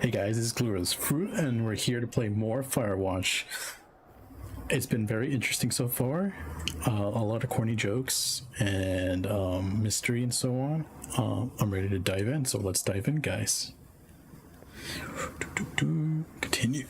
Hey guys, this is Glura's Fruit, and we're here to play more FireWatch. It's been very interesting so far. A lot of corny jokes and mystery and so on. I'm ready to dive in, so let's dive in, guys. Continue.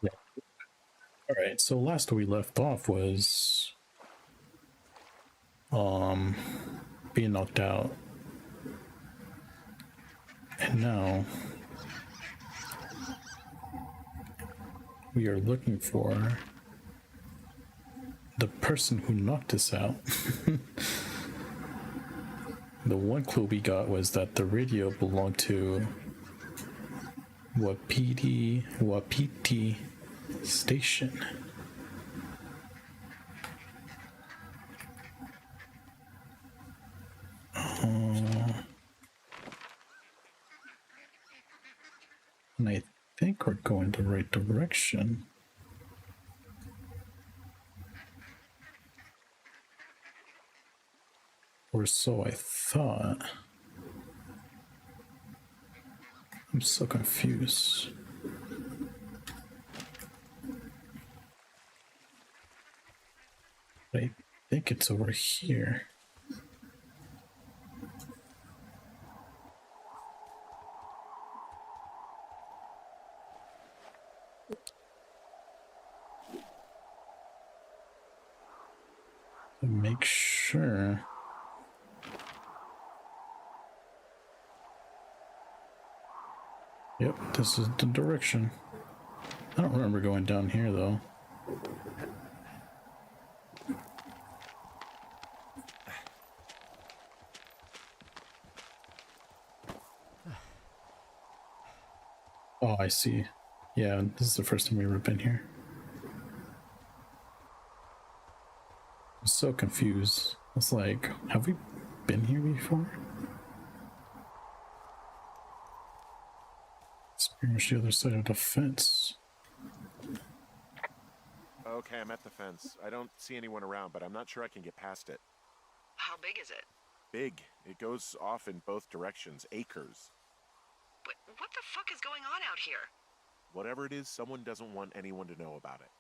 Yeah. All right. So last we left off was being knocked out, and now we are looking for the person who knocked us out. The one clue we got was that the radio belonged to Wapiti Station. And I think we're going the right direction. Or so I thought. I'm so confused. I think it's over here. To make sure. Yep, this is the direction. I don't remember going down here though. Oh, I see. Yeah, this is the first time we've ever been here. I'm so confused. It's like, have we been here before? It's pretty much the other side of the fence. Okay, I'm at the fence. I don't see anyone around, but I'm not sure I can get past it. How big is it? Big. It goes off in both directions. Acres. But what the fuck is going on out here? Whatever it is, someone doesn't want anyone to know about it.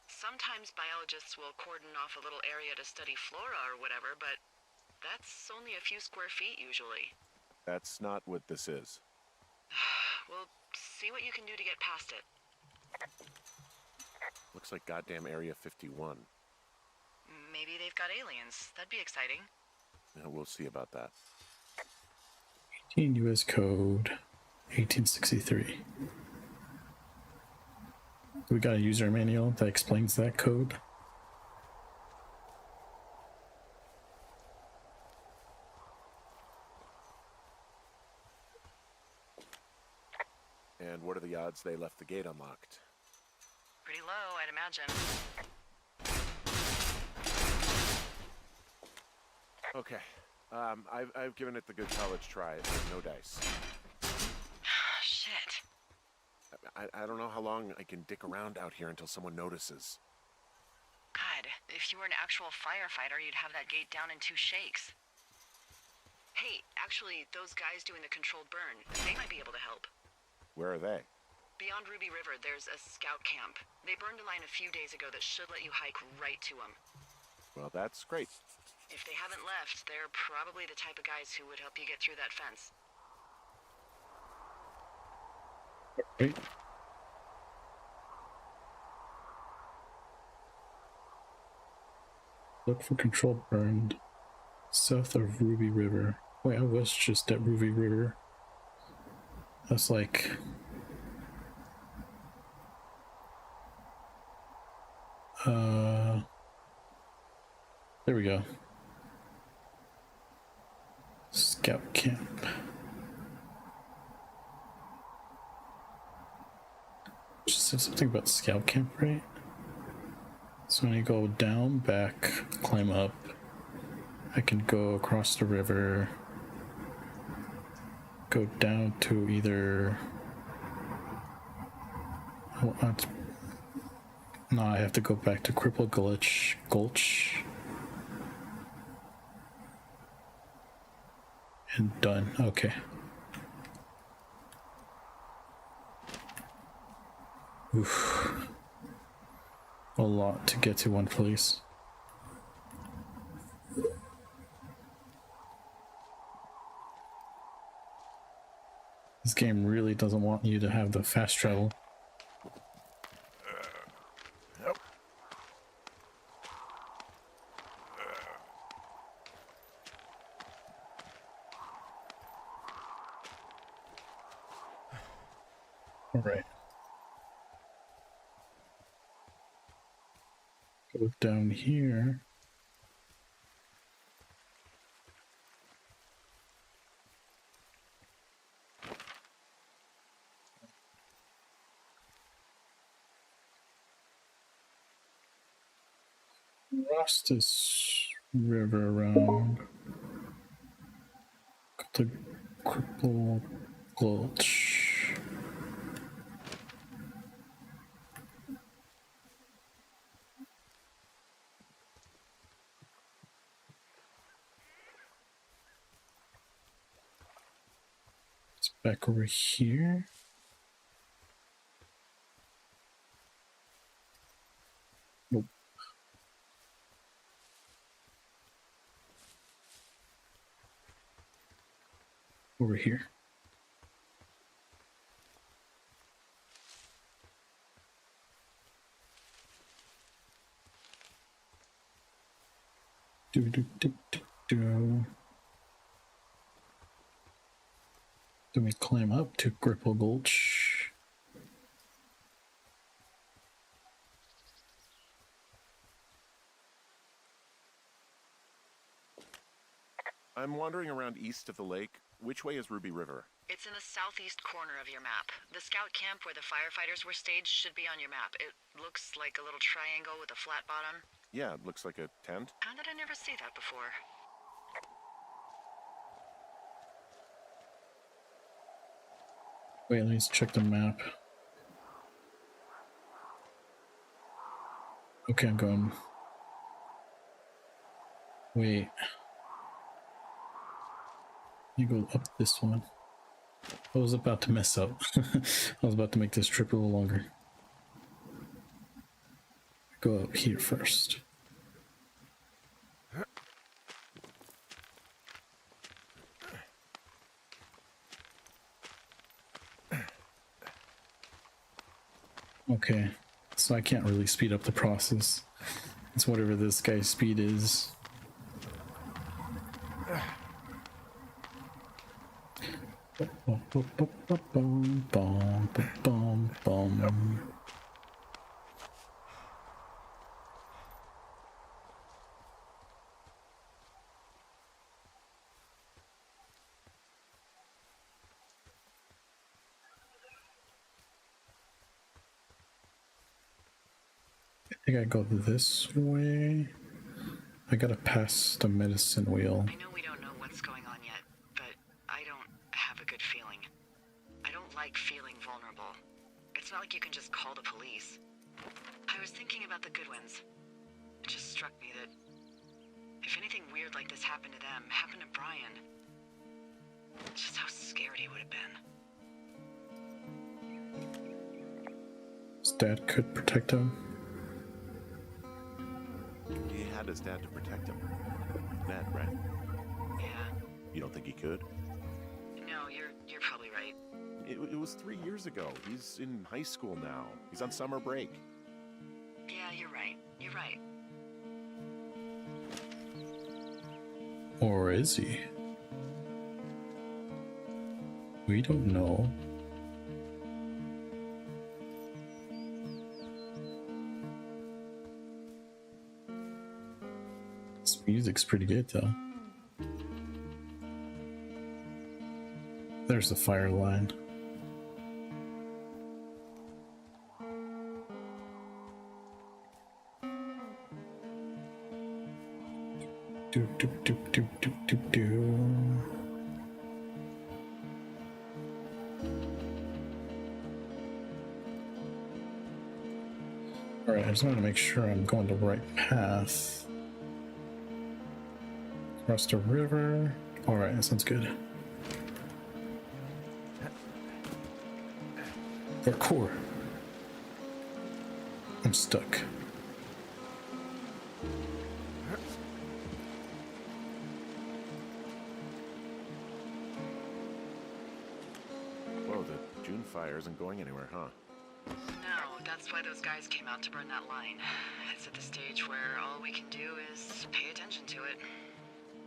Sometimes biologists will cordon off a little area to study flora or whatever, but that's only a few square feet usually. That's not what this is. We'll see what you can do to get past it. Looks like goddamn Area 51. Maybe they've got aliens. That'd be exciting. Yeah, we'll see about that. 18 US Code 1863. We got a user manual that explains that code. And what are the odds they left the gate unlocked? Pretty low, I'd imagine. Okay. I've given it the good college try. No dice. Shit. I don't know how long I can dick around out here until someone notices. God, if you were an actual firefighter, you'd have that gate down in 2 shakes. Hey, actually, those guys doing the controlled burn, they might be able to help. Where are they? Beyond Ruby River, there's a scout camp. They burned a line a few days ago that should let you hike right to them. Well, that's great. If they haven't left, they're probably the type of guys who would help you get through that fence. Right. Look for control burned south of Ruby River. Wait, I was just at Ruby River. That's like... there we go. Scout camp. Just said something about scout camp, right? So when I go down, back, climb up, I can go across the river, go down to either What? No, I have to go back to Cripple Gulch. And done. Okay. Oof. A lot to get to one place. This game really doesn't want you to have the fast travel. Yep. All right. Go down here. Cross this river around. Got the Cripple Gulch. It's back over here. Nope. Over here. Do. Then we climb up to Gripple Gulch. I'm wandering around east of the lake. Which way is Ruby River? It's in the southeast corner of your map. The scout camp where the firefighters were staged should be on your map. It looks like a little triangle with a flat bottom. Yeah, it looks like a tent. How did I never see that before? Wait, let's check the map. Okay, I'm going. Wait. You go up this one. I was about to mess up. I was about to make this trip a little longer. Go up here first. Okay, so I can't really speed up the process. It's whatever this guy's speed is. I think I go this way. I gotta pass the medicine wheel. I know we don't know what's going on yet, but I don't have a good feeling. I don't like feeling vulnerable. It's not like you can just call the police. I was thinking about the Goodwins. It just struck me that if anything weird like this happened to them, happened to Brian, just how scared he would have been. His dad could protect him. He had his dad to protect him. Ned, right? Yeah. You don't think he could? No, you're probably right. It was 3 years ago. He's in high school now. He's on summer break. Yeah, you're right. You're right. Or is he? We don't know. This music's pretty good though. There's the fire line. Do do do do do do do. Alright, I just want to make sure I'm going the right path. Across the river. Alright, that sounds good. Parkour. I'm stuck. Whoa, the June fire isn't going anywhere, huh? No, that's why those guys came out to burn that line. It's at the stage where all we can do is pay attention to it.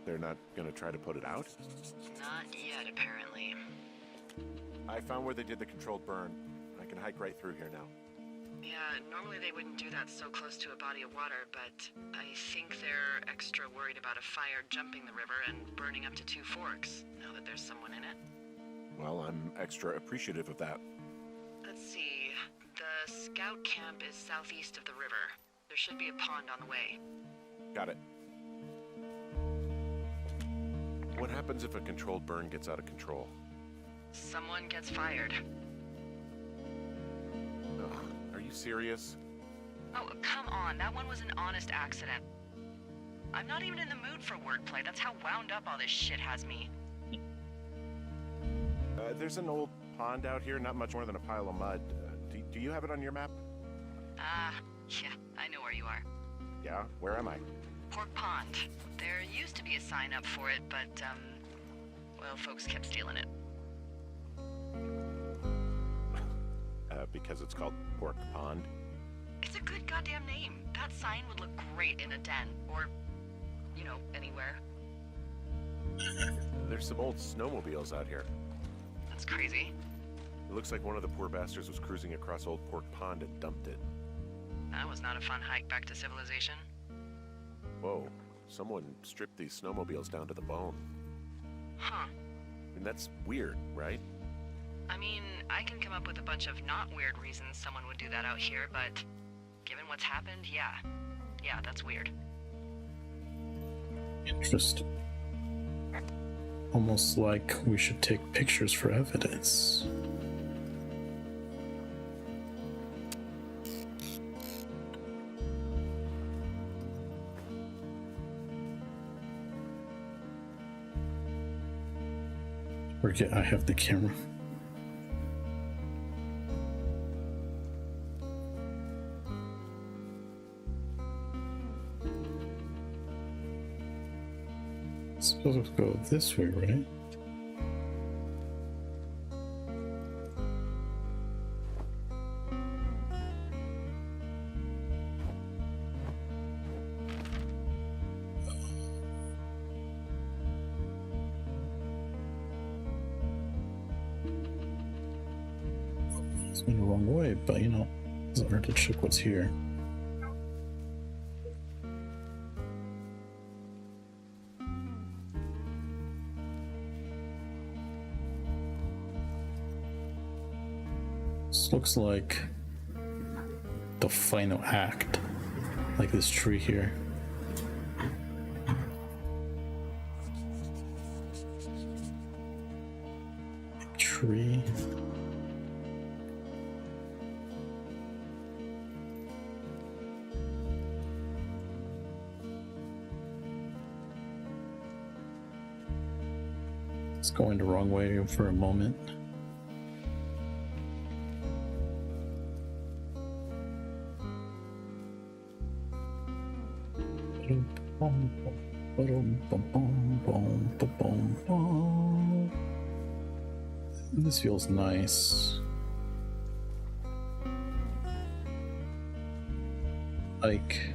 They're not gonna try to put it out? Not yet, apparently. I found where they did the controlled burn. I can hike right through here now. Yeah, normally they wouldn't do that so close to a body of water, but I think they're extra worried about a fire jumping the river and burning up to 2 forks, now that there's someone in it. Well, I'm extra appreciative of that. Let's see. The scout camp is southeast of the river. There should be a pond on the way. Got it. What happens if a controlled burn gets out of control? Someone gets fired. Ugh, are you serious? Oh, come on. That one was an honest accident. I'm not even in the mood for wordplay. That's how wound up all this shit has me. There's an old pond out here, not much more than a pile of mud. Do you have it on your map? Yeah, I know where you are. Yeah? Where am I? Pork Pond. There used to be a sign up for it, but, well, folks kept stealing it. Because it's called Pork Pond? It's a good goddamn name. That sign would look great in a den, or, you know, anywhere. There's some old snowmobiles out here. That's crazy. It looks like one of the poor bastards was cruising across Old Pork Pond and dumped it. That was not a fun hike back to civilization. Whoa, someone stripped these snowmobiles down to the bone. Huh. And that's weird, right? I mean, I can come up with a bunch of not weird reasons someone would do that out here, but given what's happened, yeah. Yeah, that's weird. Interesting. Almost like we should take pictures for evidence. Forget I have the camera. It's supposed to go this way, right? It's going the wrong way, but you know, it doesn't hurt to check what's here. This looks like the final act, like this tree here. Tree. It's going the wrong way for a moment. This feels nice. Like,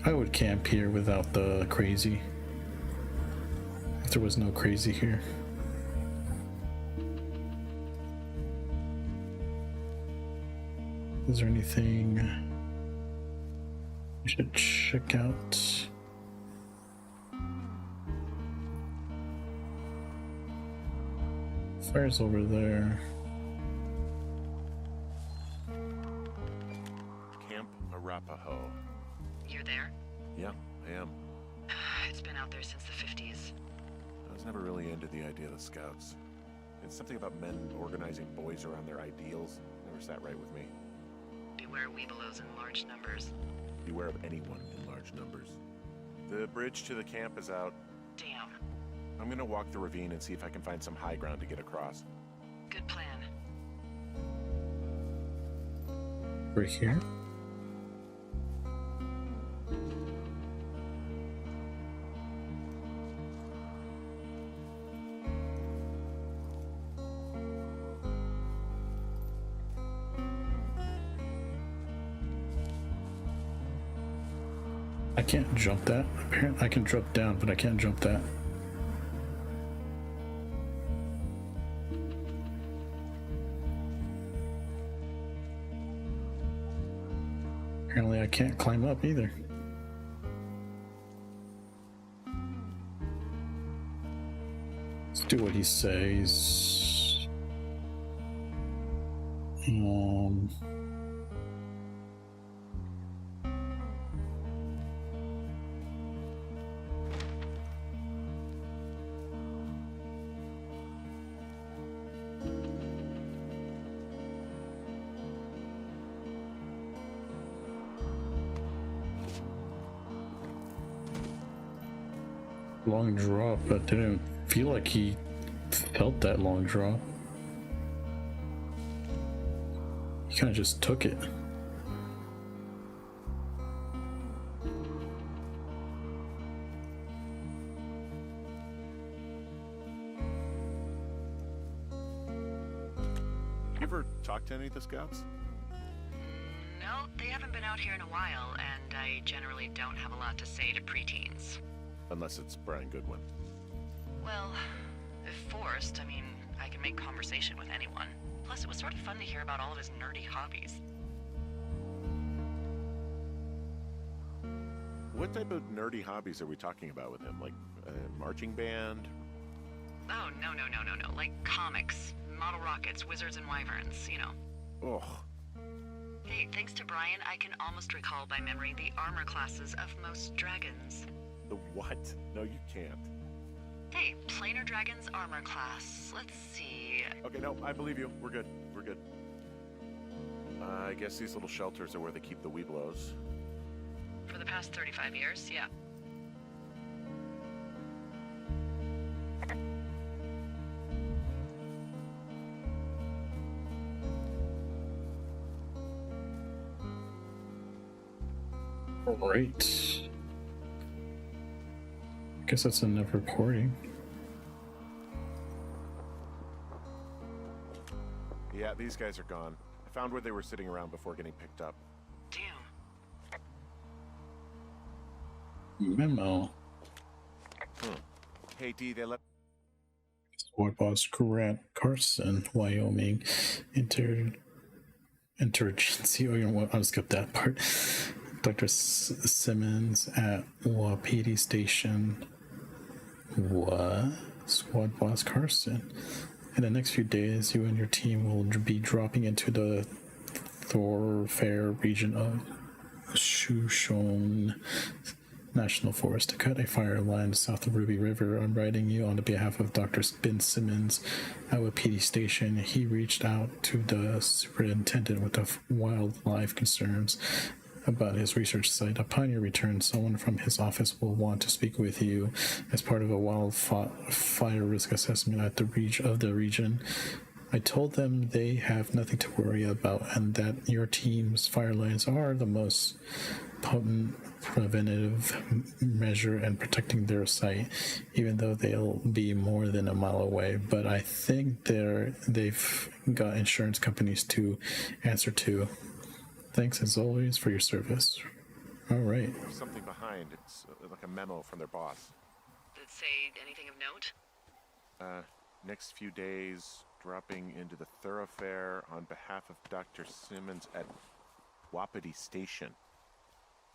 I would camp here without the crazy. If there was no crazy here. Is there anything we should check out? Fire's over there. Camp Arapaho. You're there? Yeah, I am. It's been out there since the 50s. I was never really into the idea of the Scouts. It's something about men organizing boys around their ideals. Never sat right with me. beware weebelows in large numbers. Beware of anyone in large numbers. The bridge to the camp is out. Damn. I'm gonna walk the ravine and see if I can find some high ground to get across. Good plan. Right here. I can't jump that. Apparently, I can drop down, but I can't jump that. Apparently, I can't climb up either. Let's do what he says. Long drop, but didn't feel like he felt that long drop. He kind of just took it. You ever talk to any of the scouts? No, they haven't been out here in a while, and I generally don't have a lot to say to preteens. Unless it's Brian Goodwin. Well, if forced, I mean, I can make conversation with anyone. Plus, it was sort of fun to hear about all of his nerdy hobbies. What type of nerdy hobbies are we talking about with him? Like a marching band? Oh, no. Like comics, model rockets, wizards and wyverns, you know. Ugh. Hey, thanks to Brian, I can almost recall by memory the armor classes of most dragons. The what? No, you can't. Hey, planar dragon's armor class. Let's see. Okay, no, I believe you. We're good. We're good. I guess these little shelters are where they keep the weeblos. For the past 35 years, yeah. All right. I guess that's enough recording. Yeah, these guys are gone. I found where they were sitting around before getting picked up. Damn. Memo. Hey, D, they let... Squad boss Grant Carson, Wyoming, Insurgency. Oh, you know what? I'll skip that part. Dr. Simmons at Wapiti Station. What? Squad boss Carson. In the next few days, you and your team will be dropping into the thoroughfare region of Shoshone National Forest to cut a fire line south of Ruby River. I'm writing you on the behalf of Dr. Ben Simmons at Wapiti Station. He reached out to the superintendent with the wildlife concerns about his research site. Upon your return, someone from his office will want to speak with you as part of a wildfire risk assessment at the region. I told them they have nothing to worry about and that your team's fire lines are the most potent preventative measure in protecting their site, even though they'll be more than a mile away. But I think they've got insurance companies to answer to. Thanks as always for your service. All right. There's something behind. It's like a memo from their boss. Did it say anything of note? Next few days, dropping into the thoroughfare on behalf of Dr. Simmons at Wapiti Station.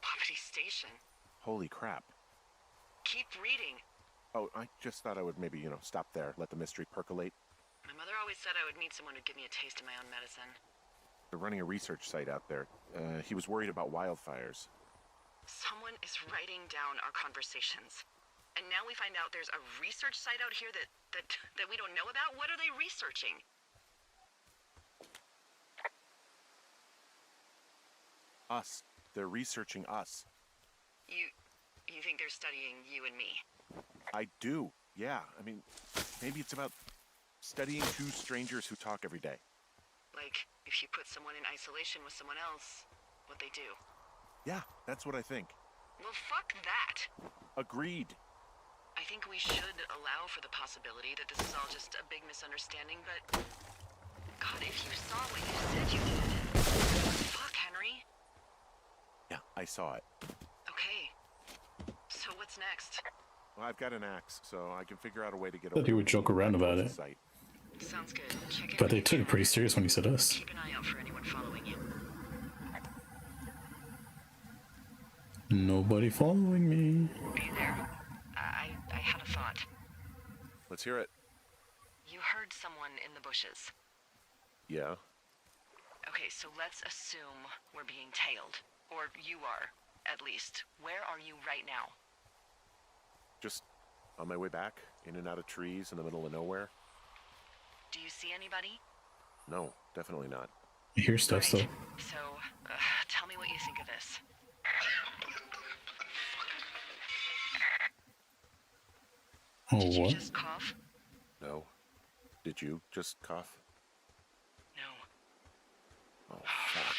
Wapiti Station? Holy crap. Keep reading. Oh, I just thought I would maybe, stop there, let the mystery percolate. My mother always said I would meet someone who'd give me a taste of my own medicine. They're running a research site out there. He was worried about wildfires. Someone is writing down our conversations. And now we find out there's a research site out here that we don't know about? What are they researching? Us. They're researching us. You think they're studying you and me? I do. Yeah. I mean, maybe it's about studying two strangers who talk every day. Like, if you put someone in isolation with someone else, what they do. Yeah, that's what I think. Well, fuck that. Agreed. I think we should allow for the possibility that this is all just a big misunderstanding, but... God, if you saw what you said you did... Fuck, Henry. Yeah, I saw it. Okay. So what's next? Well, I've got an axe, so I can figure out a way to get Thought over. he would joke around about it. Site. Sounds good. Check in But when they you took it can. pretty serious when he said us. Keep an eye out for anyone following you. Nobody following me. Hey there. I had a thought. Let's hear it. You heard someone in the bushes. Yeah. Okay, so let's assume we're being tailed. Or you are, at least. Where are you right now? Just on my way back, in and out of trees in the middle of nowhere. Do you see anybody? No, definitely not. I hear stuff, so. Right. So, tell me what you think of this. Oh, Did you what? just cough? No. Did you just cough? No. Oh, fuck. Fuck.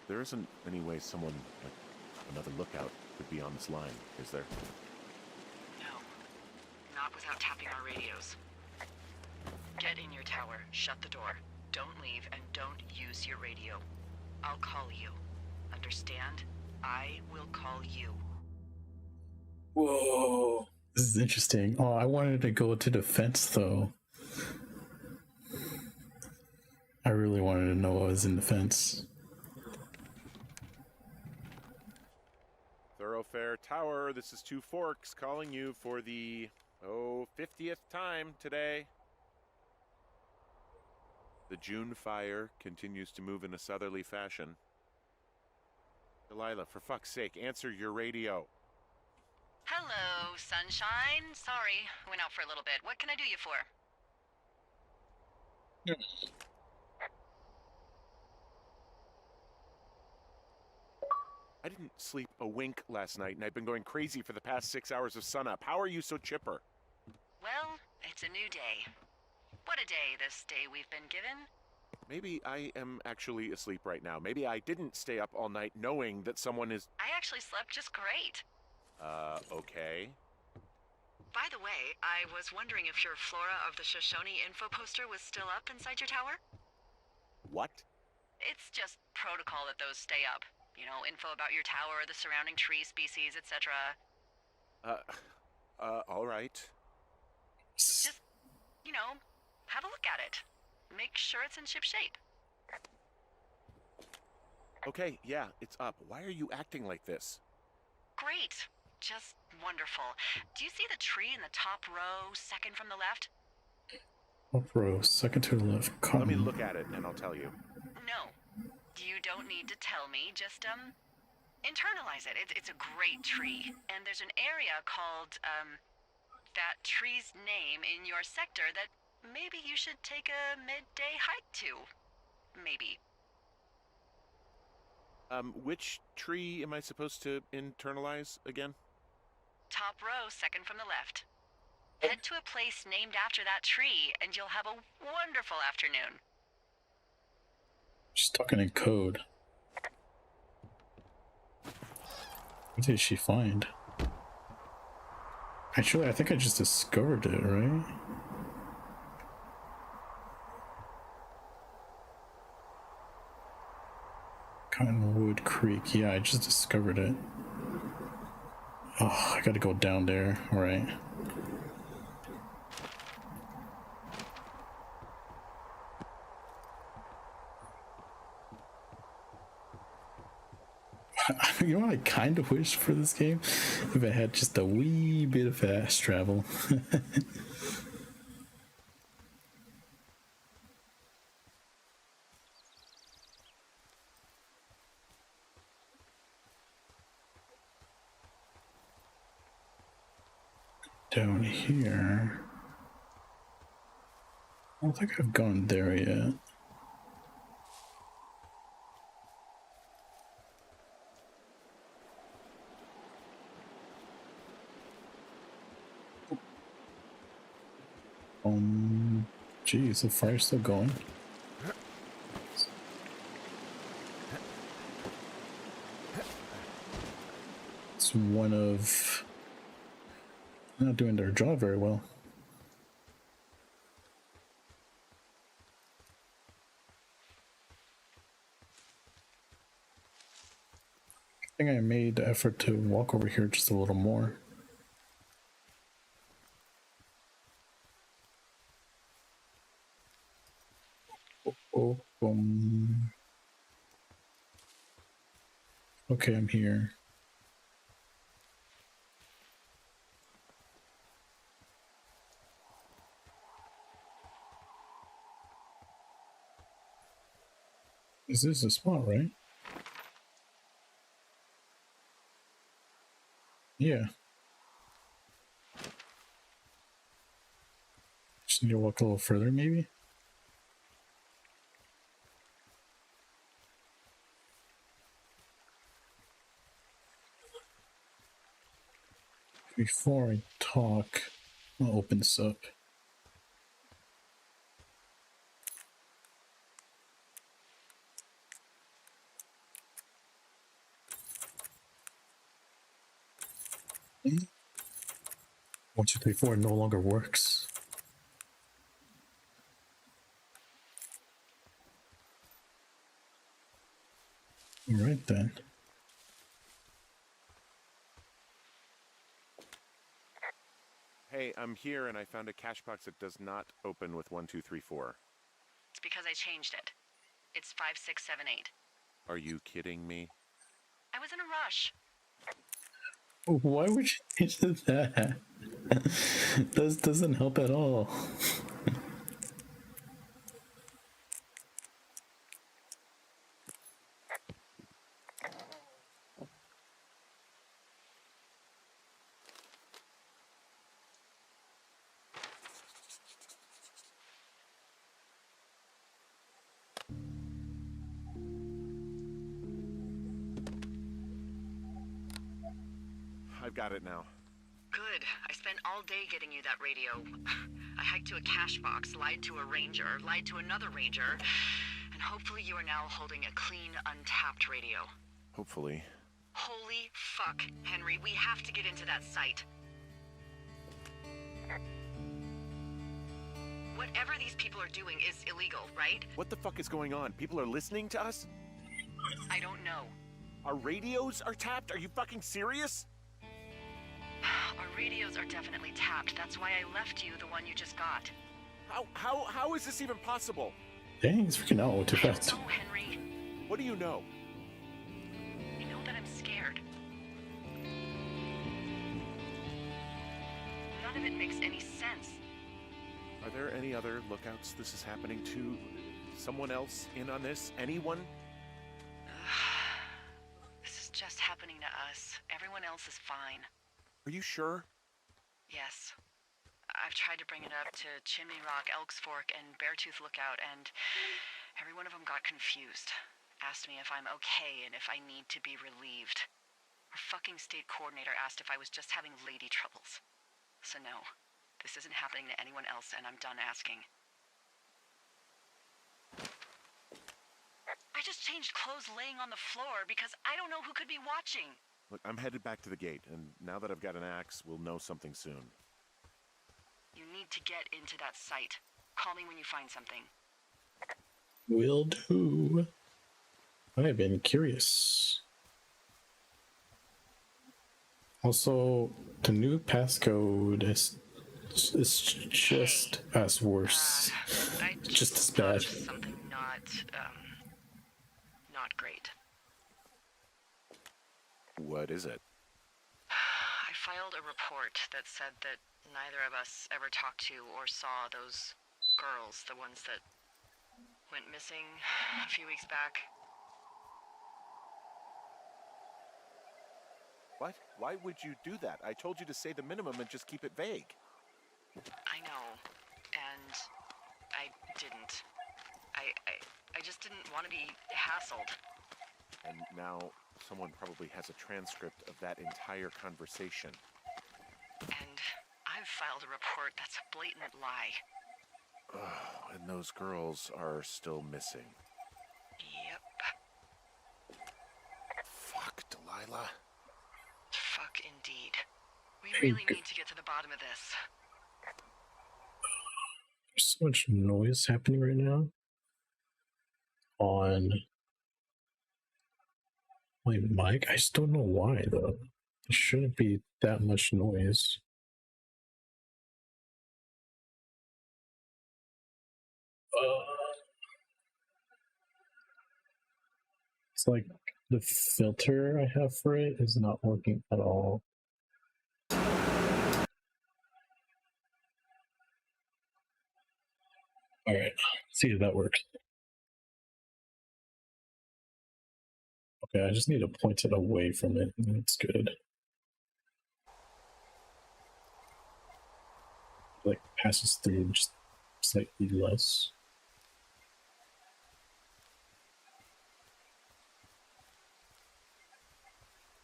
There isn't any way someone, like, another lookout could be on this line, is there? No. Not without tapping our radios. Get in your tower, shut the door. Don't leave, and don't use your radio. I'll call you. Understand? I will call you. Whoa. This is interesting. Oh, I wanted to go to defense, though. I really wanted to know what was in defense. Thoroughfare Tower, this is Two Forks calling you for the, 50th time today. The June fire continues to move in a southerly fashion. Delilah, for fuck's sake, answer your radio. Hello, sunshine. Sorry, I went out for a little bit. What can I do you for? I didn't sleep a wink last night, and I've been going crazy for the past 6 hours of sunup. How are you so chipper? Well, it's a new day. What a day, this day we've been given. Maybe I am actually asleep right now. Maybe I didn't stay up all night knowing that someone is... I actually slept just great. Okay. By the way, I was wondering if your Flora of the Shoshone info poster was still up inside your tower? What? It's just protocol that those stay up. You know, info about your tower, the surrounding tree species, etc. All right. Just, you know, have a look at it. Make sure it's in ship shape. Okay, yeah, it's up. Why are you acting like this? Great. Just wonderful. Do you see the tree in the top row, second from the left? Up row, second to the left. Let me Cotton. look at it and I'll tell you. No. You don't need to tell me, just, internalize it. It's a great tree. And there's an area called, that tree's name in your sector that maybe you should take a midday hike to. Maybe. Which tree am I supposed to internalize again? Top row, second from the left. Head to a place named after that tree, and you'll have a wonderful afternoon. She's talking in code. What did she find? Actually, I think I just discovered it, right? Cottonwood Creek. Yeah, I just discovered it. Oh, I gotta go down there. Alright. You know what I kind of wish for this game? If it had just a wee bit of fast travel. Down here. I don't think I've gone there yet. Geez, the fire's still going. It's one of not doing their job very well. I think I made the effort to walk over here just a little more. Okay, I'm here. This is the spot, right? Yeah. Just need to walk a little further, maybe? Before I talk, I'll open this up. One, two, three, four no longer works. All right then. Hey, I'm here and I found a cash box that does not open with 1, 2, 3, 4. It's because I changed it. It's 5, 6, 7, 8. Are you kidding me? I was in a rush. Why would you change that? This doesn't help at all. I've got it now. Good. I spent all day getting you that radio. I hiked to a cash box, lied to a ranger, lied to another ranger, and hopefully you are now holding a clean, untapped radio. Hopefully. Holy fuck, Henry, we have to get into that site. Whatever these people are doing is illegal, right? What the fuck is going on? People are listening to us? I don't know. Our radios are tapped? Are you fucking serious? Our radios are definitely tapped. That's why I left you the one you just got. How is this even possible? Dang, it's freaking out too fast. No, Henry. What do you know? I know that I'm scared. None of it makes any sense. Are there any other lookouts this is happening to? Someone else in on this? Anyone? This is just happening to us. Everyone else is fine. Are you sure? Yes. I've tried to bring it up to Chimney Rock, Elks Fork, and Beartooth Lookout, and every one of them got confused. Asked me if I'm okay and if I need to be relieved. Our fucking state coordinator asked if I was just having lady troubles. So no, this isn't happening to anyone else, and I'm done asking. I just changed clothes laying on the floor because I don't know who could be watching. Look, I'm headed back to the gate, and now that I've got an axe, we'll know something soon. You need to get into that site. Call me when you find something. Will do. I've been curious. Also, the new passcode is just as worse. I Just as thought bad. of something not great. What is it? I filed a report that said that neither of us ever talked to or saw those girls, the ones that went missing a few weeks back. What? Why would you do that? I told you to say the minimum and just keep it vague. I know, and I didn't. I just didn't want to be hassled. And now someone probably has a transcript of that entire conversation. And I've filed a report that's a blatant lie. Oh, and those girls are still missing. Yep. Fuck, Delilah. Fuck indeed. We really need to get to the bottom of this. There's so much noise happening right now on my mic. I just don't know why, though. There shouldn't be that much noise. It's like the filter I have for it is not working at all. All right, see if that works. Okay, I just need to point it away from it, and it's good. Like passes through just slightly less.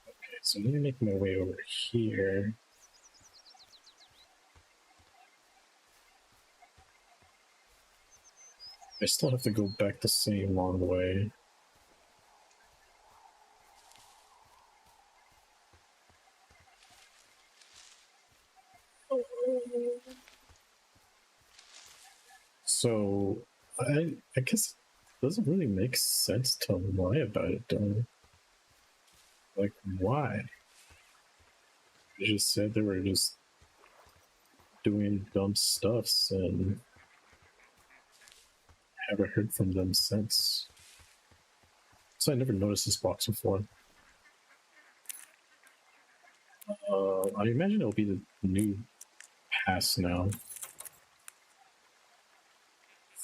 Okay, so let me make my way over here. I still have to go back the same long way. So I guess it doesn't really make sense to lie about it, though. Like, why? They just said they were just doing dumb stuffs and haven't heard from them since. So I never noticed this box before. I imagine it'll be the new pass now.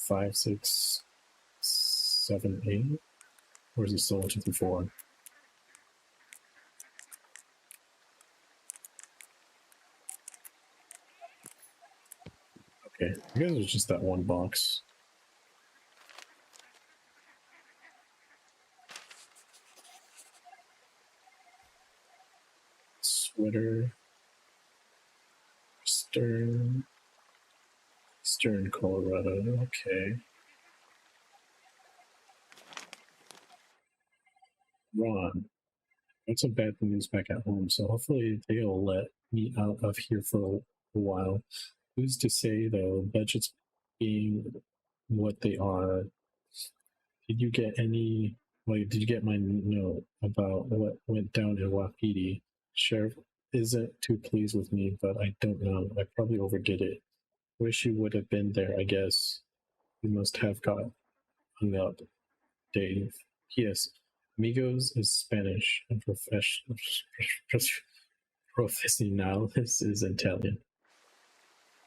5, 6, 7, 8? Or is it still 1, 2, 3, 4? Okay, I guess it was just that one box. Sweater. Eastern Colorado, okay. Ron. Got some bad news back at home, so hopefully they'll let me out of here for a while. Who's to say, though, budgets being what they are, did you get any, like, did you get my note about what went down in Wapiti? Sheriff isn't too pleased with me, but I don't know. I probably overdid it. Wish you would have been there, I guess. You must have got hung up, Dave. P.S. Amigos is Spanish and profesionales is Italian.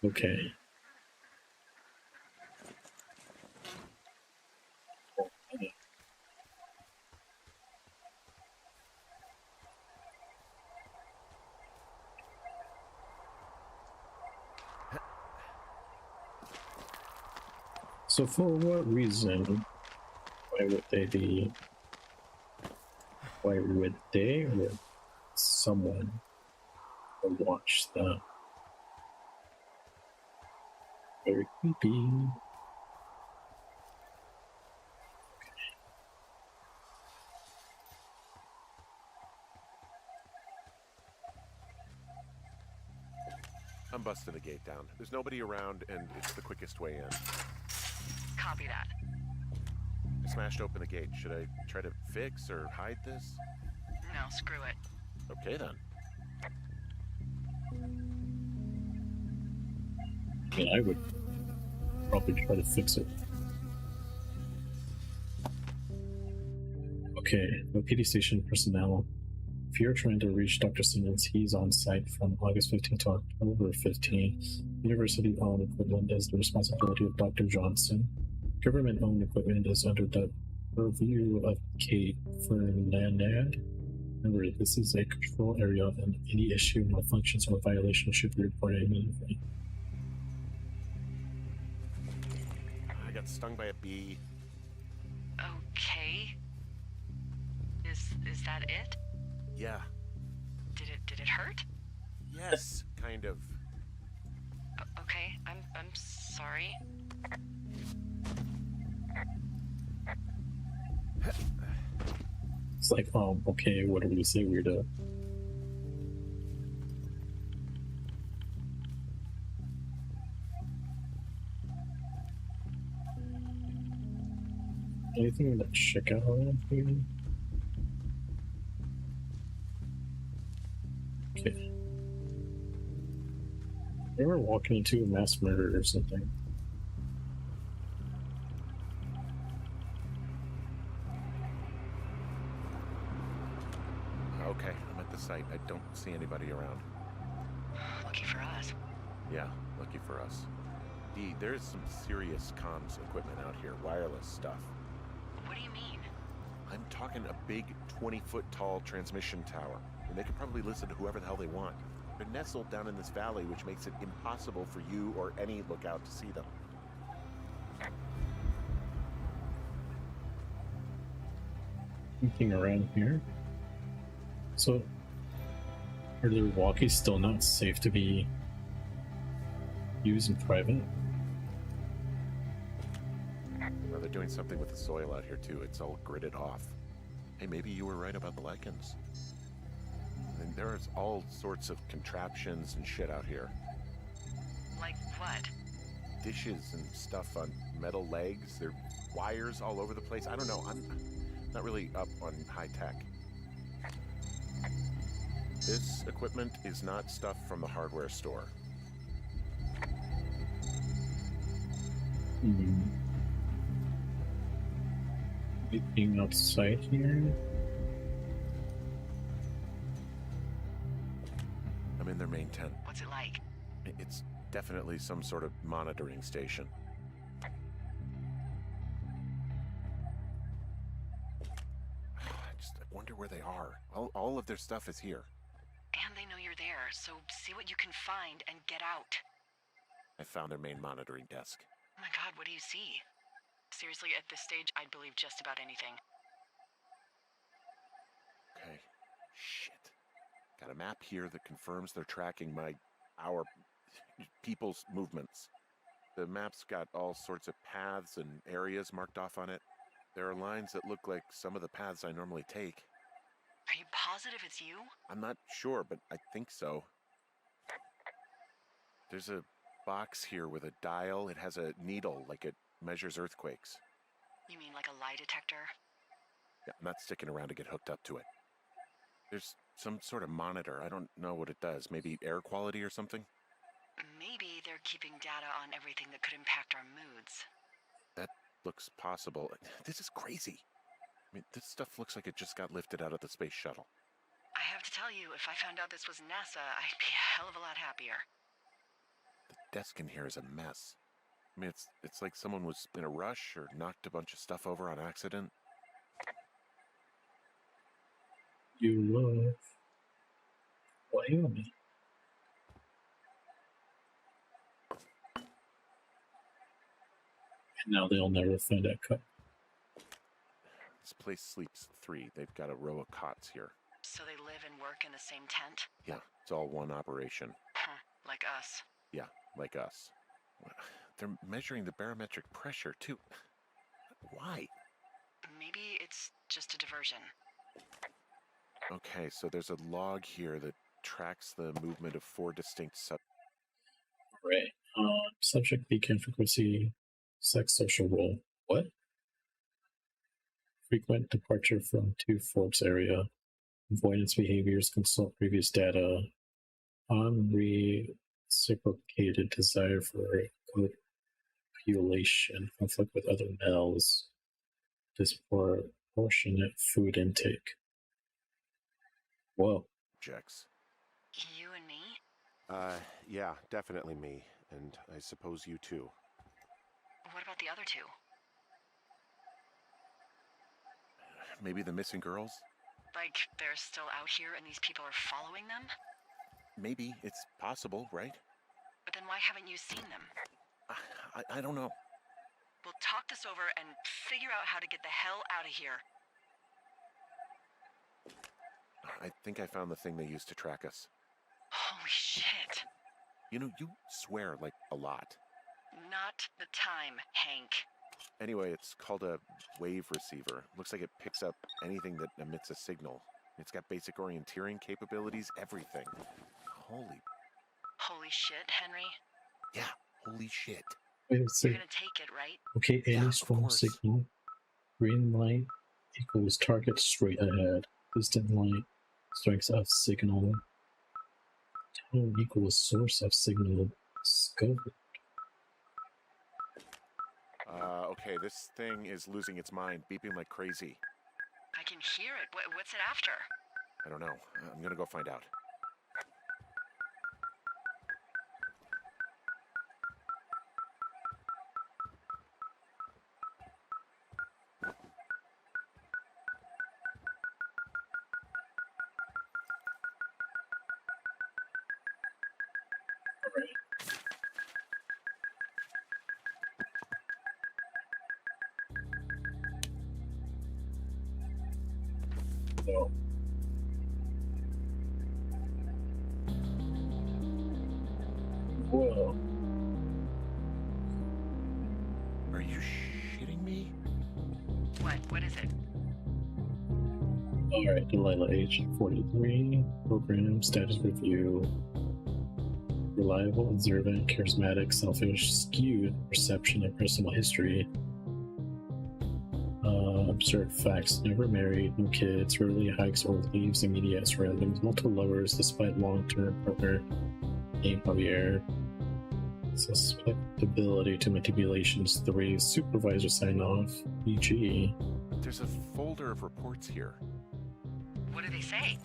Okay. So for what reason? Why would they be? Why would they or someone watch that? Very creepy. I'm busting the gate down. There's nobody around, and it's the quickest way in. Copy that. I smashed open the gate. Should I try to fix or hide this? No, screw it. Okay, then. Yeah, I would probably try to fix it. Okay, the PD station personnel. If you're trying to reach Dr. Simmons, he's on site from August 15 to October 15. University-owned equipment is the responsibility of Dr. Johnson. Government-owned equipment is under the purview of Kate Fernandez. Remember, this is a control area, and any issue, malfunctions, or violation should be reported immediately. I got stung by a bee. Okay. Is that it? Yeah. Did it hurt? Yes, kind of. Okay, I'm sorry. It's like, oh, okay, whatever you say, weirdo. Anything that check out around here? Okay. They were walking into a mass murder or something. Okay, I'm at the site. I don't see anybody around. Lucky for us. Yeah, lucky for us. Dee, there's some serious comms equipment out here, wireless stuff. What do you mean? I'm talking a big 20-foot tall transmission tower, and they can probably listen to whoever the hell they want. They're nestled down in this valley, which makes it impossible for you or any lookout to see them. Anything around here? So, are the walkies still not safe to be used in private? Well, they're doing something with the soil out here, too. It's all gridded off. Hey, maybe you were right about the lichens. I mean, there's all sorts of contraptions and shit out here. Like what? Dishes and stuff on metal legs. There are wires all over the place. I don't know. I'm not really up on high tech. This equipment is not stuff from the hardware store. Anything outside here? I'm in their main tent. What's it like? It's definitely some sort of monitoring station. I wonder where they are. All of their stuff is here. And they know you're there, so see what you can find and get out. I found their main monitoring desk. Oh my god, what do you see? Seriously, at this stage, I'd believe just about anything. Okay. Shit. Got a map here that confirms they're tracking our people's movements. The map's got all sorts of paths and areas marked off on it. There are lines that look like some of the paths I normally take. Are you positive it's you? I'm not sure, but I think so. There's a box here with a dial. It has a needle, like it measures earthquakes. You mean like a lie detector? Yeah, I'm not sticking around to get hooked up to it. There's some sort of monitor. I don't know what it does. Maybe air quality or something? Maybe they're keeping data on everything that could impact our moods. That looks possible. This is crazy. I mean, this stuff looks like it just got lifted out of the space shuttle. I have to tell you, if I found out this was NASA, I'd be a hell of a lot happier. The desk in here is a mess. I mean, it's like someone was in a rush or knocked a bunch of stuff over on accident. You love Wyoming. And now they'll never find that cut. This place sleeps 3. They've got a row of cots here. So they live and work in the same tent? Yeah, it's all one operation. Huh, like us. Yeah, like us. They're measuring the barometric pressure, too. Why? Maybe it's just a diversion. Okay, so there's a log here that tracks the movement of 4 distinct Right. Subject beacon frequency, sex, social role. What? Frequent departure from 2 Forbes area. Avoidance behaviors, consult previous data. Unreciprocated desire for copulation, conflict with other males. Disproportionate food intake. Whoa. objects. You and me? Yeah, definitely me. And I suppose you too. What about the other 2? Maybe the missing girls? Like, they're still out here and these people are following them? Maybe. It's possible, right? But then why haven't you seen them? I don't know. We'll talk this over and figure out how to get the hell out of here. I think I found the thing they used to track us. Holy shit. You know, you swear like a lot. Not the time, Hank. Anyway, it's called a wave receiver. Looks like it picks up anything that emits a signal. It's got basic orienteering capabilities, everything. Holy shit, Henry. Yeah, holy shit. Wait a You're second. gonna take it, right? Okay, Yeah, any of strong course. signal. Green light equals target straight ahead. Distant light strikes of signal. Tone equals source of signal discovered. Okay, this thing is losing its mind, beeping like crazy. I can hear it. What's it after? I don't know. I'm gonna go find out. No. Whoa. Are you shitting me? What is it? Alright, Delilah age 43. Program status review. Reliable, observant, charismatic, selfish, skewed perception of personal history. Observed facts: never married, no kids, rarely hikes or leaves immediate surroundings, multiple lovers despite long-term partner. Name Javier. Susceptibility to manipulations 3. Supervisor sign off. EG. There's a folder of reports here. What do they say?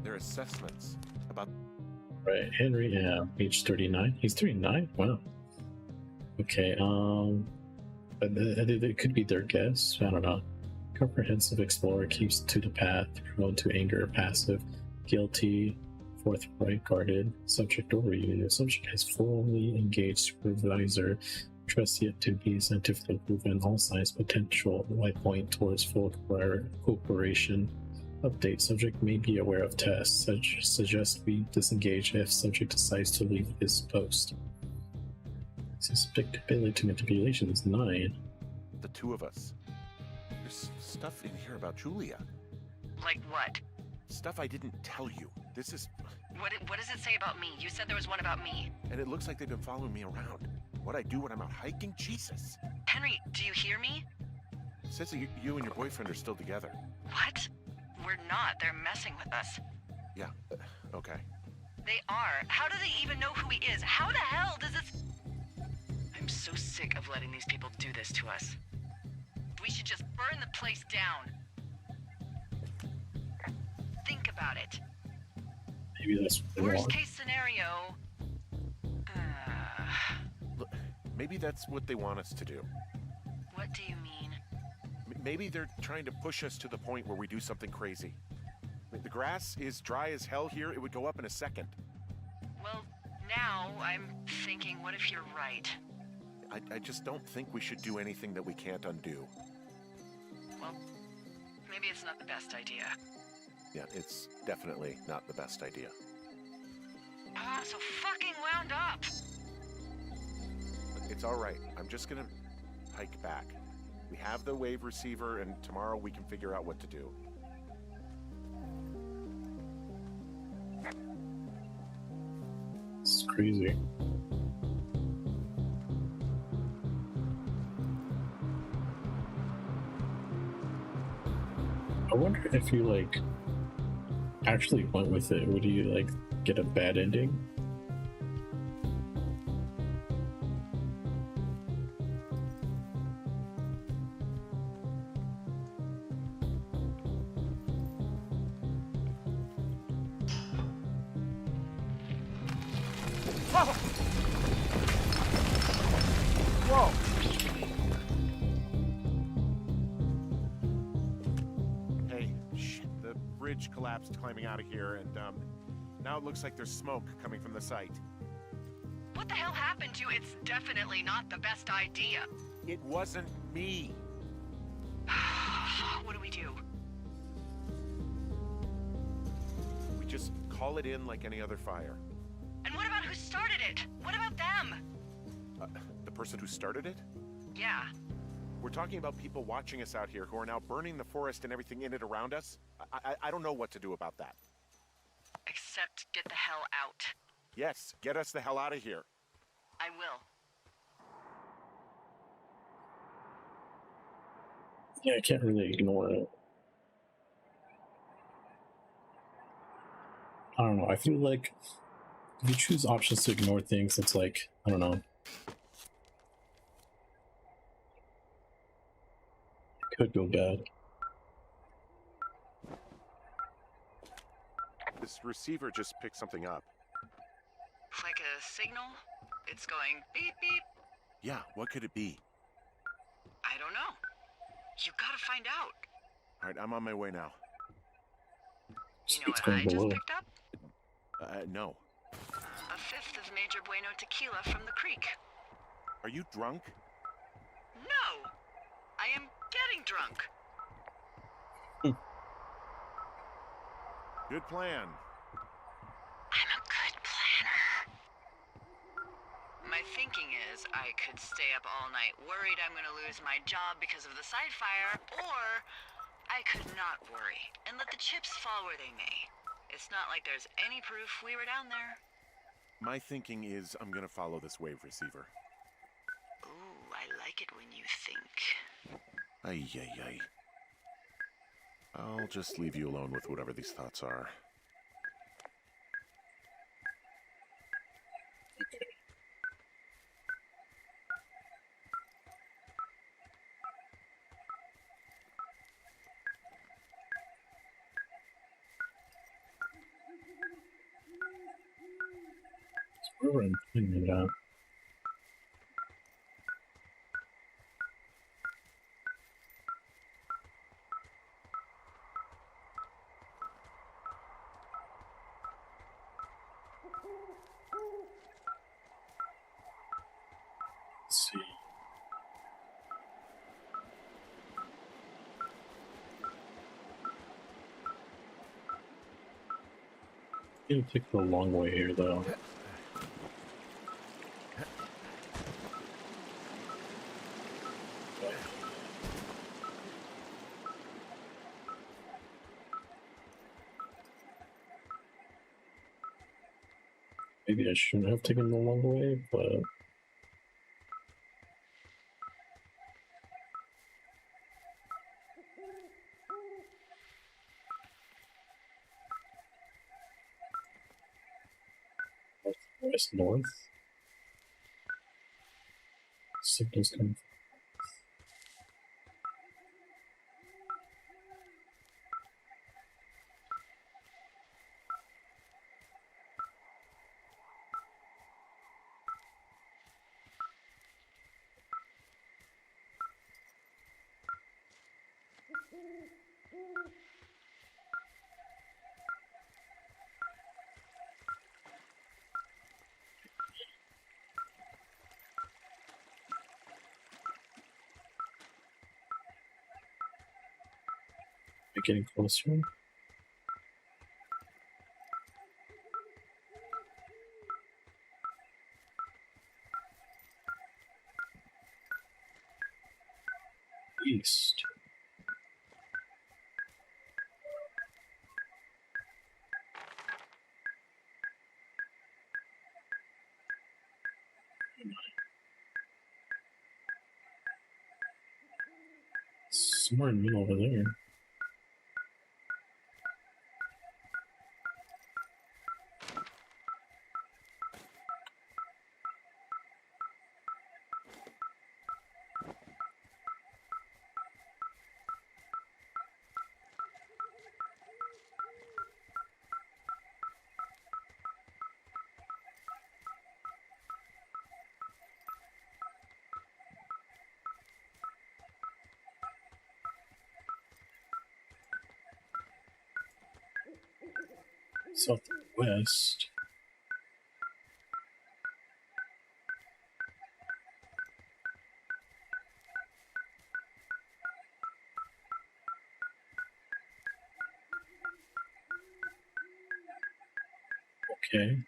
They're assessments about. Right, Henry, yeah, age 39. He's 39? Wow. Okay, but it could be their guess. I don't know. Comprehensive explorer keeps to the path, prone to anger, passive, guilty, forthright, guarded, subject overview. Subject has fully engaged supervisor, trust yet to be scientifically proven, all signs potential might point towards full cooperation. Update: subject may be aware of tests, suggest we disengage if subject decides to leave his post. Susceptibility to manipulation is 9. The two of us. There's stuff in here about Julia. Like what? Stuff I didn't tell you. This is. What does it say about me? You said there was one about me. And it looks like they've been following me around. What I do when I'm out hiking? Jesus. Henry, do you hear me? It says that you and your boyfriend are still together. What? We're not. They're messing with us. Yeah, okay. They are. How do they even know who he is? How the hell does this... I'm so sick of letting these people do this to us. We should just burn the place down. Think about it. Maybe that's what they Worst want. case scenario... Look, maybe that's what they want us to do. what do you mean? Maybe they're trying to push us to the point where we do something crazy. The grass is dry as hell here. It would go up in a second. Well, now I'm thinking, what if you're right? I just don't think we should do anything that we can't undo. Well, maybe it's not the best idea. Yeah, it's definitely not the best idea. So fucking wound up. It's all right. I'm just gonna hike back. We have the wave receiver, and tomorrow we can figure out what to do. This is crazy. I wonder if you like actually went with it, would you like get a bad ending? Whoa! Hey, shit, the bridge collapsed climbing out of here, and now it looks like there's smoke coming from the site. What the hell happened to you? It's definitely not the best idea. It wasn't me. What do we do? We just call it in like any other fire. And what about who started it? What about them? The person who started it? Yeah. We're talking about people watching us out here who are now burning the forest and everything in it around us. I don't know what to do about that. Except get the hell out. Yes, get us the hell out of here. I will. Yeah, I can't really ignore it. I don't know. I feel like if you choose options to ignore things, it's like, I don't know. It could go bad. This receiver just picked something up. Like a signal? It's going beep beep. Yeah, what could it be? I don't know. You gotta find out. All right, I'm on my way now. You know It's what going I just below. picked up? No. A fifth of Major Bueno tequila from the creek. Are you drunk? No! I am getting drunk. Good plan. I'm a good planner. My thinking is I could stay up all night worried I'm gonna lose my job because of the side fire, or I could not worry and let the chips fall where they may. It's not like there's any proof we were down there. My thinking is I'm gonna follow this wave receiver. Ooh, I like it when you think. Ay, ay, ay. I'll just leave you alone with whatever these thoughts are. Wherever I'm putting it out. Let's see. I'm gonna take the long way here, though. Maybe I shouldn't have taken the long way, but north. Signals coming. We're getting closer. East. Somewhere in the middle over there. Southwest. Okay.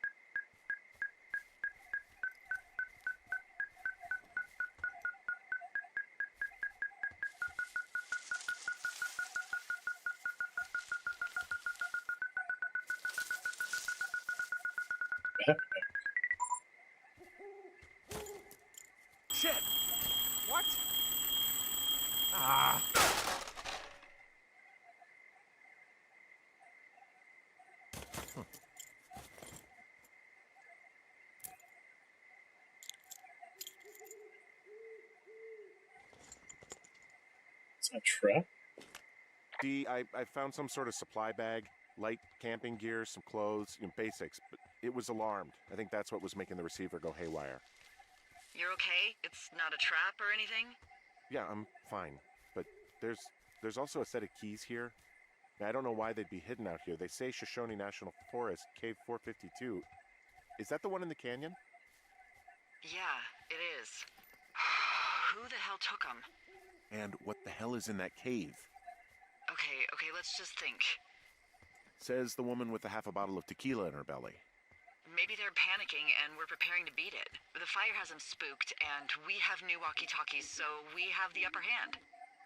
Shit! What? Ah! Is that a trap? D, I found some sort of supply bag, light camping gear, some clothes, basics, but it was alarmed. I think that's what was making the receiver go haywire. You're okay? It's not a trap or anything? Yeah, I'm fine, but there's also a set of keys here. Now, I don't know why they'd be hidden out here. They say Shoshone National Forest, Cave 452. Is that the one in the canyon? Yeah, it is. Who the hell took them? And what the hell is in that cave? Okay, let's just think. Says the woman with the half a bottle of tequila in her belly. Maybe they're panicking and we're preparing to beat it. The fire has them spooked, and we have new walkie-talkies, so we have the upper hand.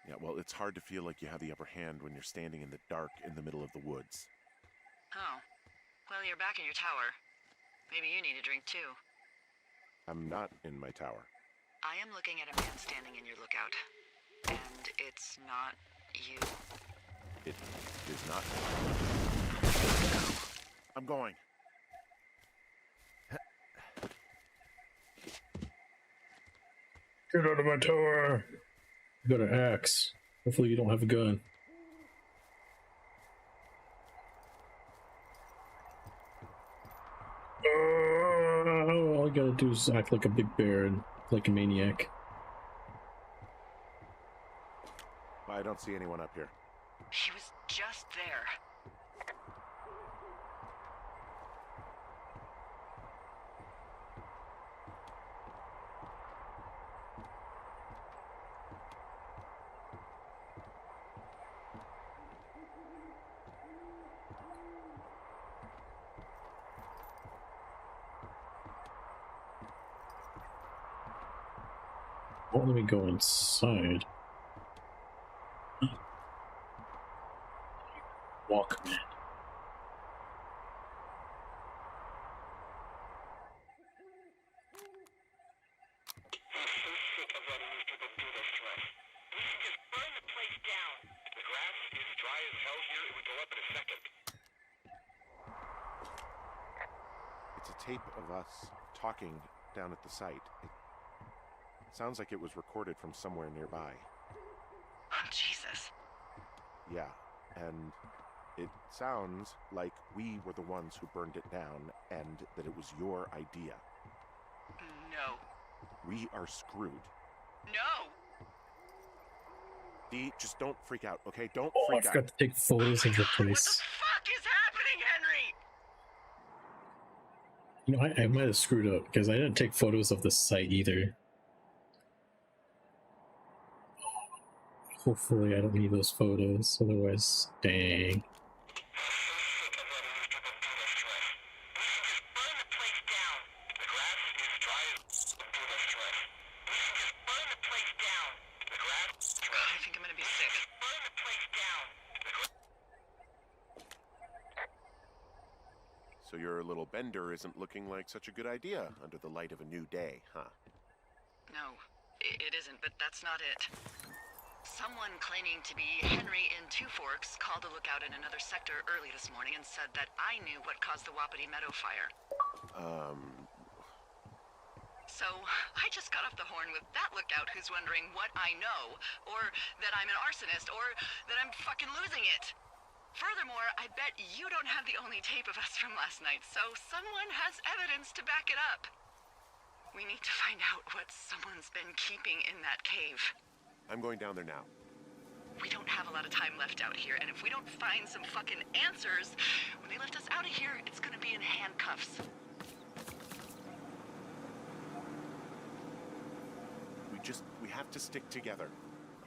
Yeah, well, it's hard to feel like you have the upper hand when you're standing in the dark in the middle of the woods. Oh. Well, you're back in your tower. Maybe you need a drink, too. I'm not in my tower. I am looking at a man standing in your lookout. And it's not you. It is not. I'm going. Get out of my tower! You got an axe. Hopefully you don't have a gun. All I gotta do is act like a big bear and like a maniac. I don't see anyone up here. He was just there. Won't let me go inside. Walkman. It's a tape of us talking down at the site. It sounds like it was recorded from somewhere nearby. Oh, Jesus. Yeah, and it sounds like we were the ones who burned it down and that it was your idea. No. We are screwed. No! Dee, just don't freak out, okay? Don't Oh, I freak out. forgot to take photos of the What the place. fuck is happening, Henry? You know, I might have screwed up because I didn't take photos of the site either. Hopefully I don't need those photos, otherwise, dang. I think I'm gonna be sick. So your little bender isn't looking like such a good idea under the light of a new day, huh? No, it isn't, but that's not it. Someone claiming to be Henry in Two Forks called a lookout in another sector early this morning and said that I knew what caused the Wapiti Meadow fire. So, I just got off the horn with that lookout who's wondering what I know, or that I'm an arsonist, or that I'm fucking losing it. Furthermore, I bet you don't have the only tape of us from last night, so someone has evidence to back it up. We need to find out what someone's been keeping in that cave. I'm going down there now. We don't have a lot of time left out here, and if we don't find some fucking answers, when they lift us out of here, it's gonna be in handcuffs. We have to stick together,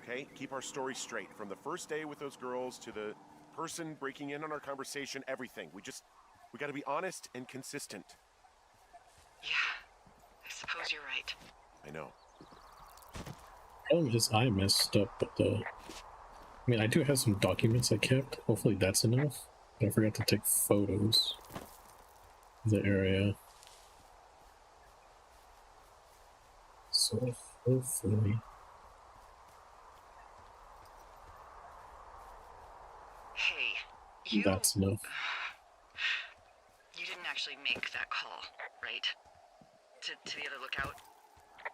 okay? Keep our story straight. From the first day with those girls to the person breaking in on our conversation, everything. We gotta be honest and consistent. Yeah, I suppose you're right. I know. Problem is I messed up with the... I mean, I do have some documents I kept. Hopefully that's enough. But I forgot to take photos of the area. So, Hopefully. Hey, you... That's enough. You didn't actually make that call, right? To the other lookout?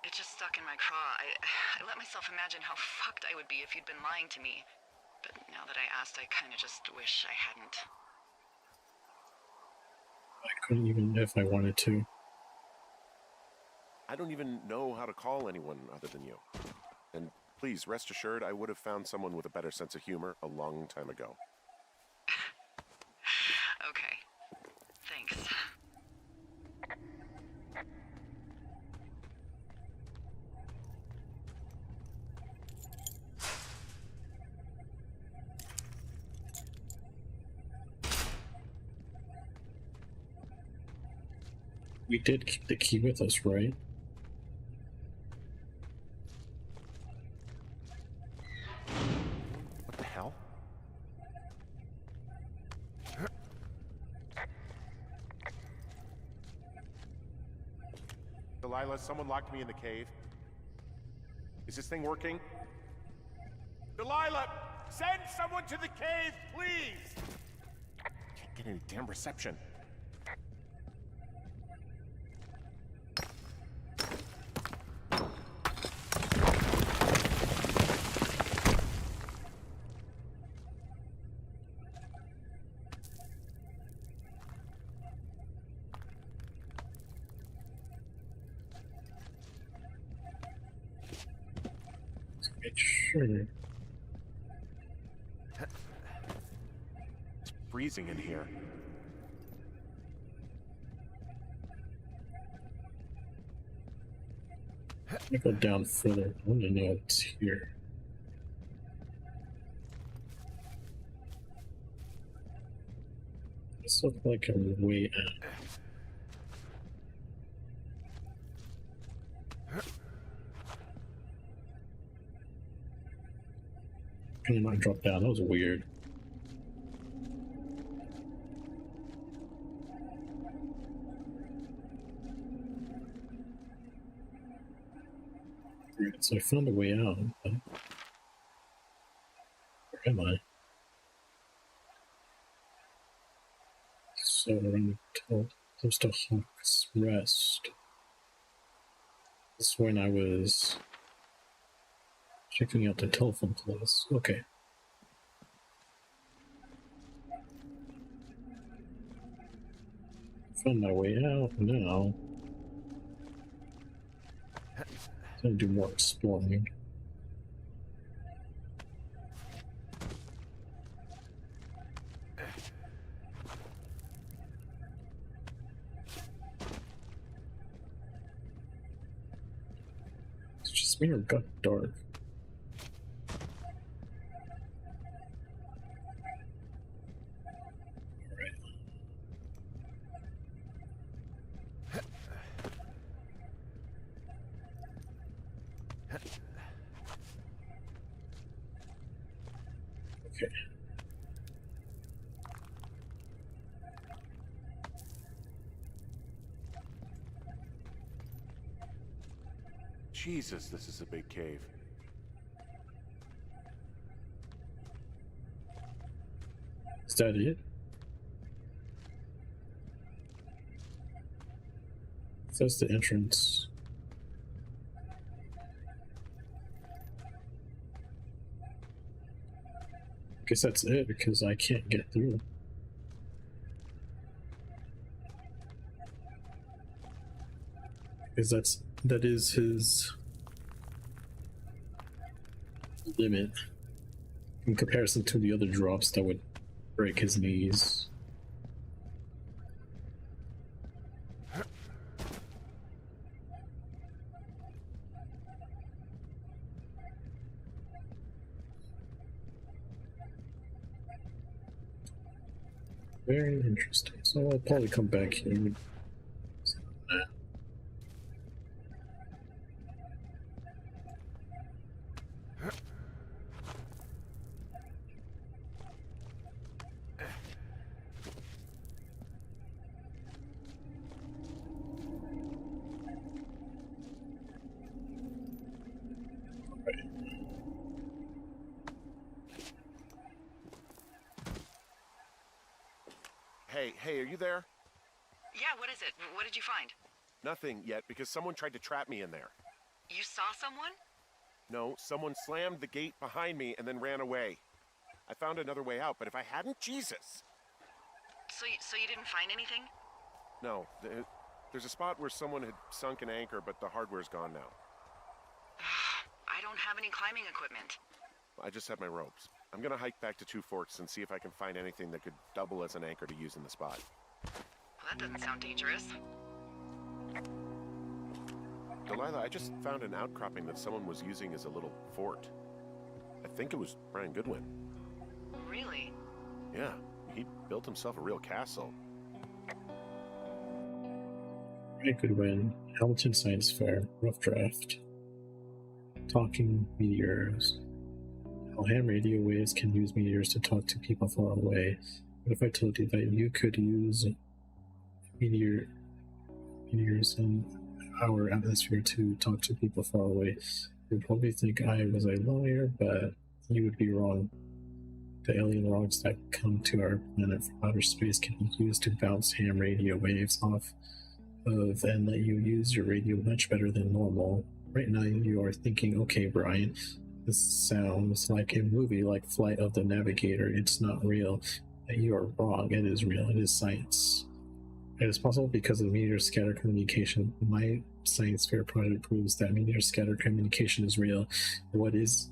It just stuck in my craw. I let myself imagine how fucked I would be if you'd been lying to me. But now that I asked, I kind of just wish I hadn't. I couldn't even if I wanted to. I don't even know how to call anyone other than you. And please, rest assured, I would have found someone with a better sense of humor a long time ago. Okay. Thanks. We did keep the key with us, right? What the hell? Delilah, someone locked me in the cave. Is this thing working? Delilah, send someone to the cave, please! Can't get any damn reception. Sure. It's freezing in here. I go down further. I want to know what's here. This looks like a way out. Can you not drop down? That was weird. Right, so I found a way out. But where am I? So we're in close to Hawk's Rest. This is when I was checking out the telephone place. Okay. Found my way out now. Gonna do more exploring. It's just me or got dark. Okay. Jesus, this is a big cave. Is that it? That's the entrance. Guess that's it because I can't get through. Because that is his limit in comparison to the other drops that would break his knees. Very interesting. So I'll probably come back here. Hey, are you there? Yeah, what is it? What did you find? Nothing yet, because someone tried to trap me in there. You saw someone? No, someone slammed the gate behind me and then ran away. I found another way out, but if I hadn't, Jesus! So you didn't find anything? No, there's a spot where someone had sunk an anchor, but the hardware's gone now. I don't have any climbing equipment. I just have my ropes. I'm gonna hike back to Two Forks and see if I can find anything that could double as an anchor to use in the spot. Well, that doesn't sound dangerous. Delilah, I just found an outcropping that someone was using as a little fort. I think it was Brian Goodwin. Really? Yeah, he built himself a real castle. Brian Goodwin, Hamilton Science Fair, rough draft. Talking meteors. How ham radio waves can use meteors to talk to people far away. What if I told you that you could use meteors in our atmosphere to talk to people far away? You'd probably think I was a liar, but you would be wrong. The alien rocks that come to our planet from outer space can be used to bounce ham radio waves off of and let you use your radio much better than normal. Right now you are thinking, okay, Brian, this sounds like a movie like Flight of the Navigator. It's not real. You are wrong. It is real. It is science. It is possible because of meteor scatter communication. My science fair project proves that meteor scatter communication is real. What it is,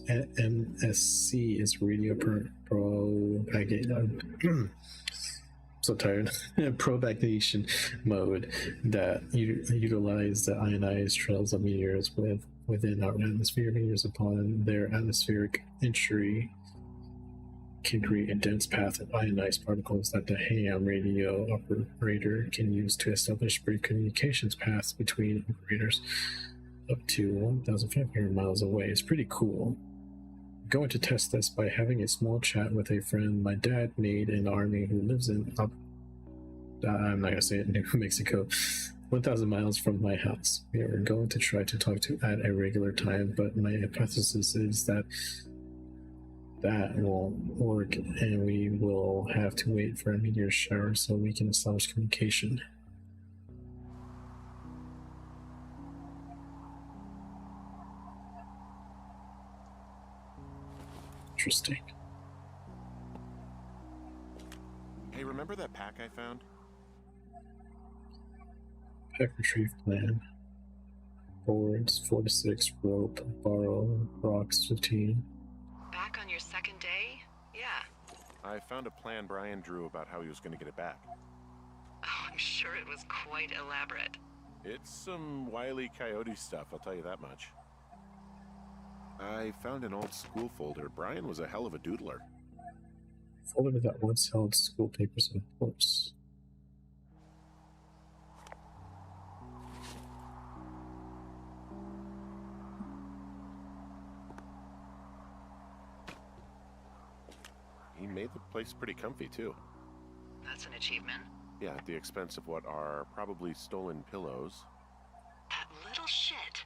MSC is radio propagation. So tired. Propagation mode that utilize the ionized trails of meteors within our atmosphere. Meteors upon their atmospheric entry can create a dense path of ionized particles that the ham radio operator can use to establish brief communications paths between operators up to 1,500 miles away. It's pretty cool. I'm going to test this by having a small chat with a friend my dad made in the army who lives in I'm not going to say it, New Mexico, 1,000 miles from my house. We are going to try to talk to at a regular time, but my hypothesis is that won't work and we will have to wait for a meteor shower so we can establish communication. Interesting. Hey, remember that pack I found? Pack retrieve plan. Boards 4 to 6, rope, borrow, rocks 15. Back on your second day? Yeah. I found a plan Brian drew about how he was going to get it back. Oh, I'm sure it was quite elaborate. It's some Wile E. Coyote stuff, I'll tell you that much. I found an old school folder. Brian was a hell of a doodler. Folder that once held school papers and books. He made the place pretty comfy, too. That's an achievement. Yeah, at the expense of what are probably stolen pillows. That little shit.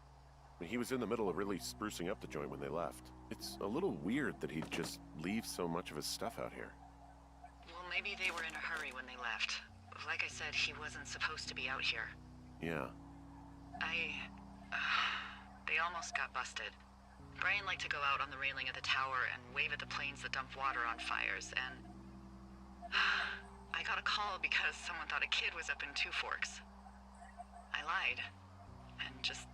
He was in the middle of really sprucing up the joint when they left. It's a little weird that he'd just leave so much of his stuff out here. Well, maybe they were in a hurry when they left. Like I said, he wasn't supposed to be out here. Yeah. They almost got busted. Brian liked to go out on the railing of the tower and wave at the planes that dumped water on fires, and I got a call because someone thought a kid was up in Two Forks. I lied, and just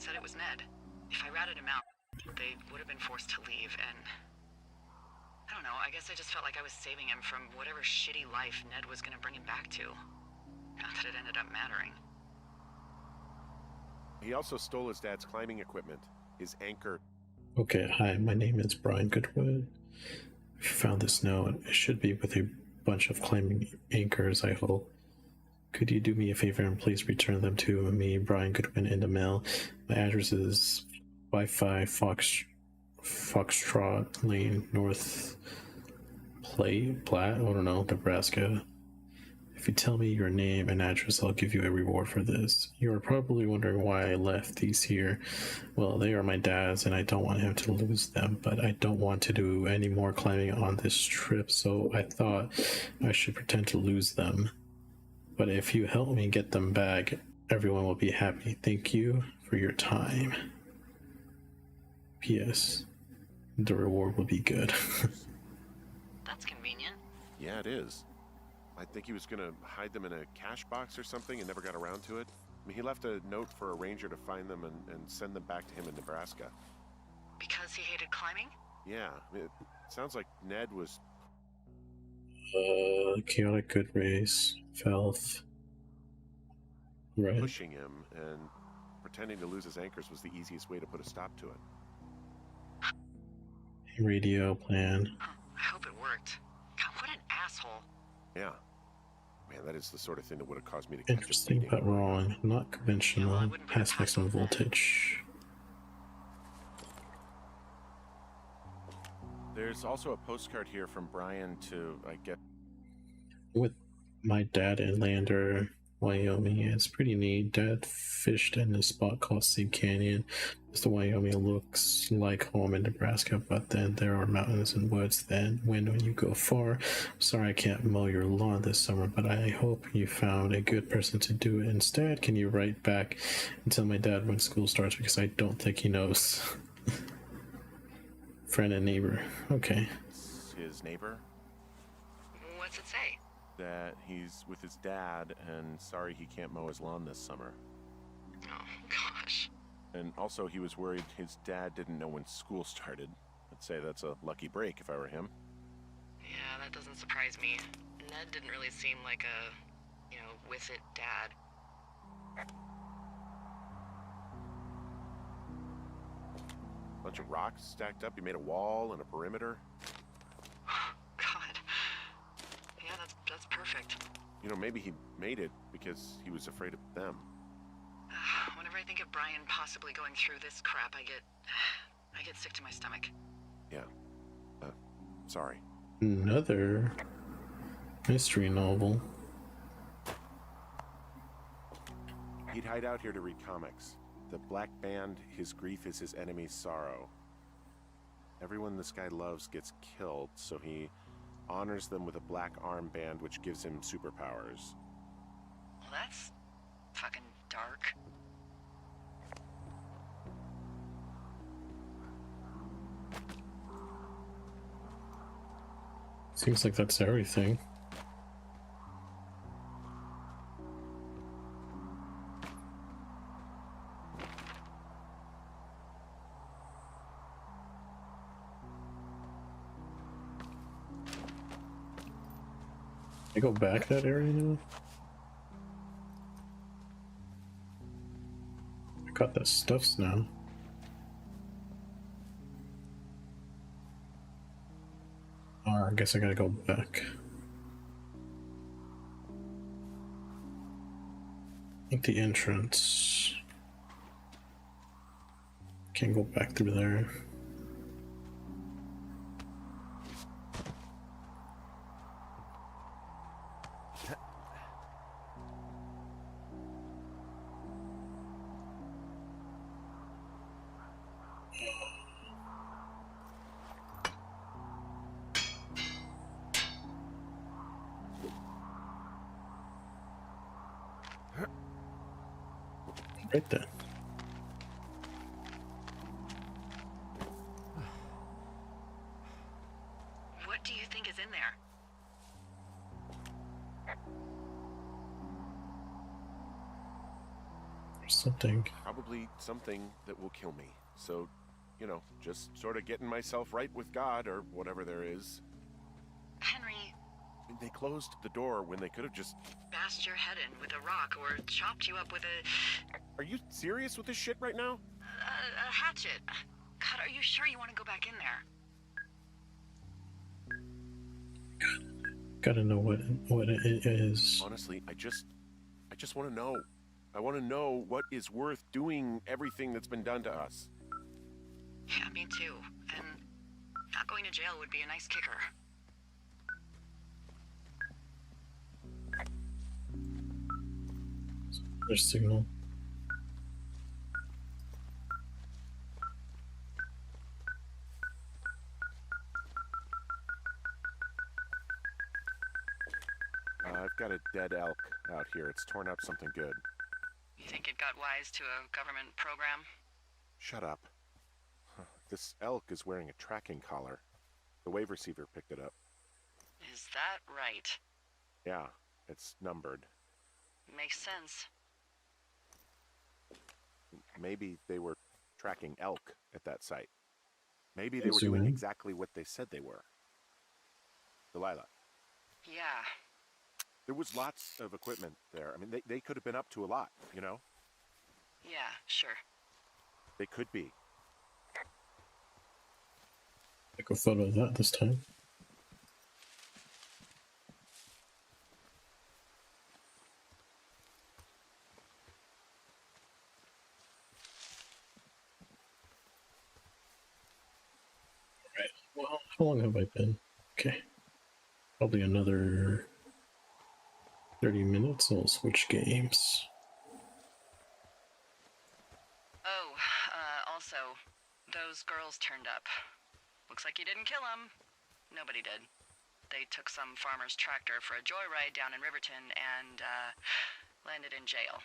said it was Ned. If I ratted him out, they would have been forced to leave, and I don't know, I guess I just felt like I was saving him from whatever shitty life Ned was gonna bring him back to. Not that it ended up mattering. He also stole his dad's climbing equipment, his anchor. Okay, hi, my name is Brian Goodwood. If you found this note, it should be with a bunch of climbing anchors, I hope. Could you do me a favor and please return them to me, Brian Goodwin, in the mail? My address is Wi-Fi Foxtrot Lane, North Platte, I don't know, Nebraska. If you tell me your name and address, I'll give you a reward for this. You are probably wondering why I left these here. Well, they are my dad's and I don't want him to lose them, but I don't want to do any more climbing on this trip, so I thought I should pretend to lose them. But if you help me get them back, everyone will be happy. Thank you for your time. P.S. The reward will be good. That's convenient. Yeah, it is. I think he was gonna hide them in a cash box or something and never got around to it. I mean, he left a note for a ranger to find them and send them back to him in Nebraska. Because he hated climbing? Yeah, it sounds like Ned was... Chaotic good race. Felth. Right. pushing him, and pretending to lose his anchors was the easiest way to put a stop to it. Radio plan. Huh, I hope it worked. God, what an asshole. Yeah. Man, that is the sort of thing that would have caused me to catch a Interesting beating. but wrong. Not Yeah, well, I conventional. wouldn't put it Past past maximum them. voltage. There's also a postcard here from Brian to, I get... With my dad in Lander, Wyoming. It's pretty neat. Dad fished in a spot called Sea Canyon. The Wyoming looks like home in Nebraska, but then there are mountains and woods then when you go far. Sorry I can't mow your lawn this summer, but I hope you found a good person to do it instead. Can you write back and tell my dad when school starts, because I don't think he knows. Friend and neighbor. Okay. his neighbor What's it say? that he's with his dad and sorry he can't mow his lawn this summer. Oh, gosh. And also he was worried his dad didn't know when school started. I'd say that's a lucky break if I were him. Yeah, that doesn't surprise me. Ned didn't really seem like a, with it dad. Bunch of rocks stacked up. He made a wall and a perimeter. God. Yeah, that's perfect. Maybe he made it because he was afraid of them. Whenever I think of Brian possibly going through this crap, I get sick to my stomach. Yeah. Sorry. Another mystery novel. He'd hide out here to read comics. The Black Band, his grief is his enemy's sorrow. Everyone this guy loves gets killed, so he honors them with a black armband which gives him superpowers. Well, that's fucking dark. Seems like that's everything. I go back that area now? I got the stuffs now. Oh, I guess I gotta go back. I think the entrance. Can't go back through there. Right then. What do you think is in there? There's something. Probably something that will kill me. So, just sort of getting myself right with God or whatever there is. Henry, They closed the door when they could have just... bashed your head in with a rock or chopped you up with Are you serious with this shit right now? a hatchet. God, are you sure you want to go back in there? Gotta know what it is. Honestly, I just want to know. I want to know what is worth doing everything that's been done to us. Yeah, me too. And not going to jail would be a nice kicker. Their signal. I've got a dead elk out here. It's torn up something good. You think it got wise to a government program? Shut up. Huh. This elk is wearing a tracking collar. The wave receiver picked it up. Is that right? Yeah, it's numbered. Makes sense. Maybe they were tracking elk at that site. Maybe they were doing exactly what they said they were. Delilah. Yeah. There was lots of equipment there. I mean, they could have been up to a lot, you know? Yeah, sure. They could be. Take a photo of that this time. Alright, well, how long have I been? Okay. Probably another 30 minutes. I'll switch games. Oh, also, those girls turned up. Looks like you didn't kill them. Nobody did. They took some farmer's tractor for a joyride down in Riverton and, landed in jail.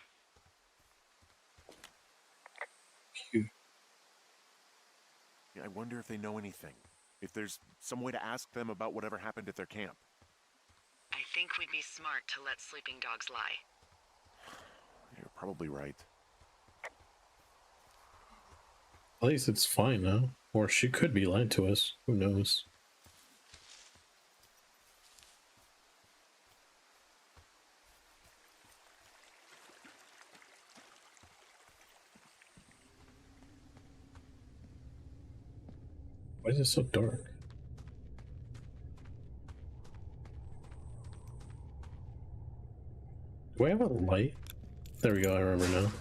Phew. Yeah, I wonder if they know anything. If there's some way to ask them about whatever happened at their camp. I think we'd be smart to let sleeping dogs lie. You're probably right. At least it's fine now. Or she could be lying to us. Who knows? Why is it so dark? Do I have a light? There we go, I remember now.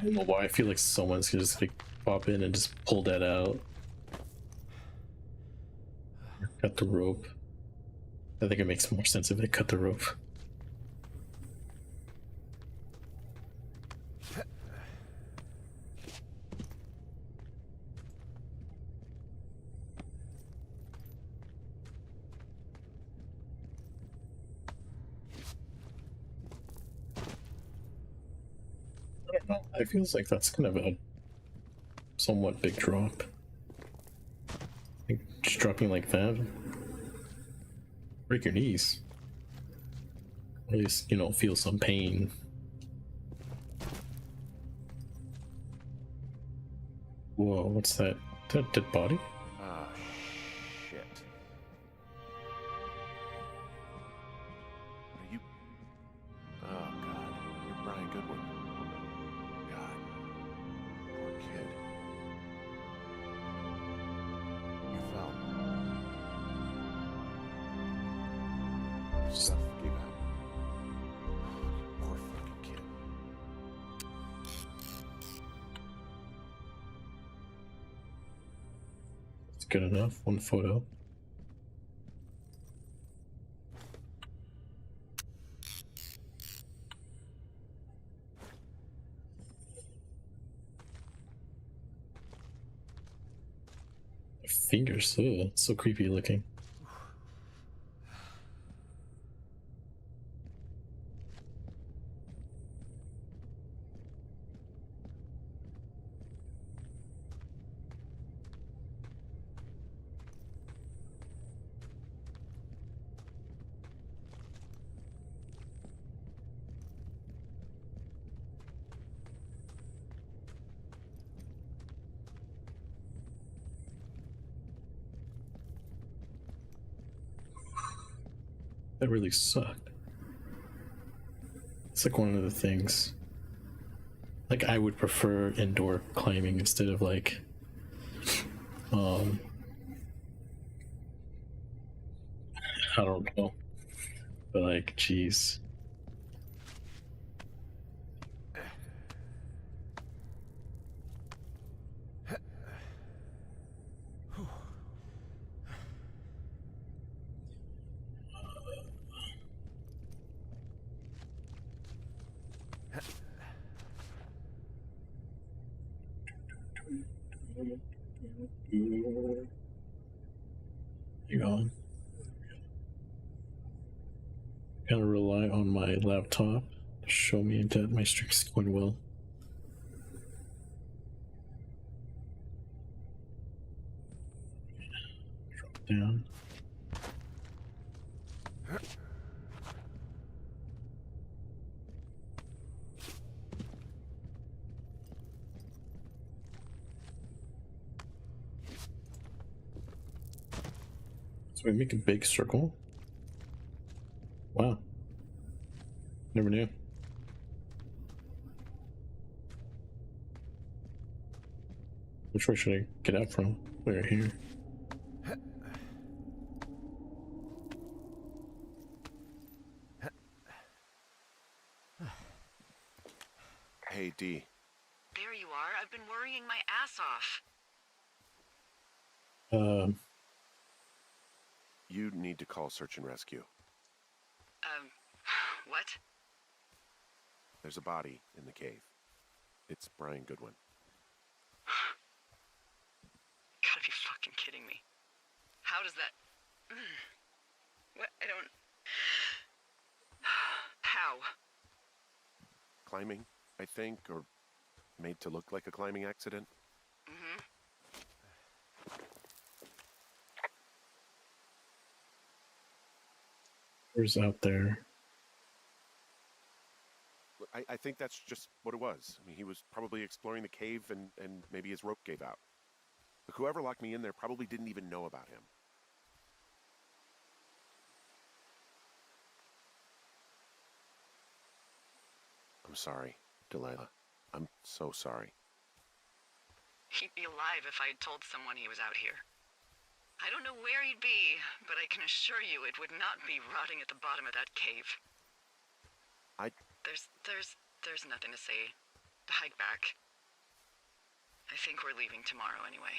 I don't know why I feel like someone's just gonna pop in and just pull that out. Cut the rope. I think it makes more sense if they cut the rope. I don't know. It feels like that's kind of a somewhat big drop. Like, just dropping like that. Break your knees. Or at least, you know, feel some pain. Whoa, what's that? Is that a dead body? Ah, shit. Are you... Oh, God. You're Brian Goodwin. God. Poor kid. You fell. Your stuff gave out. Poor fucking kid. It's good enough. One photo. Fingers, ugh, it's so creepy looking. That really sucked. It's like one of the things Like, I would prefer indoor climbing instead of like, um, I don't know, but like, jeez. Hang on. Gotta rely on my laptop to show me that my stream's going well. Drop down. So we make a big circle. Wow. Never knew. Which way should I get out from? We're here. Hey, D. There you are. I've been worrying my ass off. You need to call search and rescue. What? There's a body in the cave. It's Brian Goodwin. Gotta be fucking kidding me. How does that... What? I don't... How? Climbing, I think, or made to look like a climbing accident. Mm-hmm. Who's out there? I think that's just what it was. I mean, he was probably exploring the cave and maybe his rope gave out. But whoever locked me in there probably didn't even know about him. I'm sorry, Delilah. I'm so sorry. He'd be alive if I had told someone he was out here. I don't know where he'd be, but I can assure you it would not be rotting at the bottom of that cave. There's nothing to say. Hike back. I think we're leaving tomorrow anyway.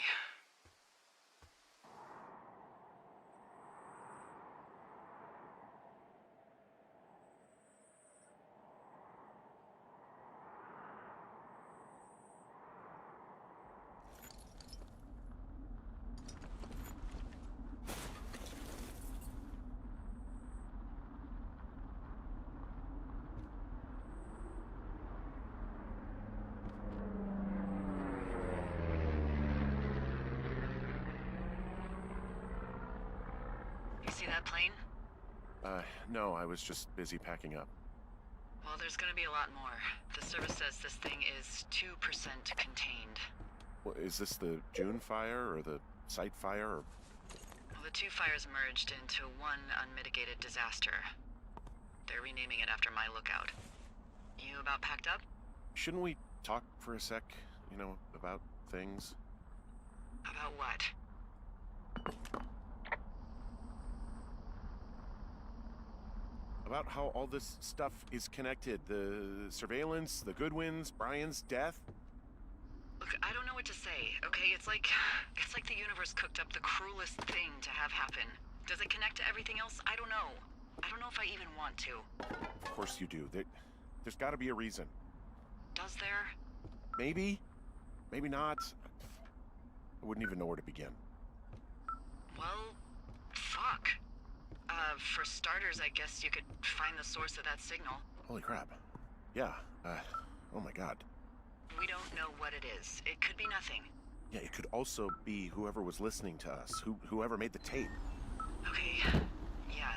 You see that plane? No, I was just busy packing up. Well, there's gonna be a lot more. The service says this thing is 2% contained. Well, is this the June fire or the site fire? Or... Well, the two fires merged into one unmitigated disaster. They're renaming it after my lookout. You about packed up? Shouldn't we talk for a sec, you know, about things? About what? About how all this stuff is connected. The surveillance, the Goodwins, Brian's death. Look, I don't know what to say, okay? It's like the universe cooked up the cruelest thing to have happen. Does it connect to everything else? I don't know. I don't know if I even want to. Of course you do. There's got to be a reason. Does there? Maybe. Maybe not. I wouldn't even know where to begin. Well, fuck. For starters, I guess you could find the source of that signal. Holy crap. Yeah. Oh my god. We don't know what it is. It could be nothing. Yeah, it could also be whoever was listening to us, whoever made the tape. Okay. Yeah,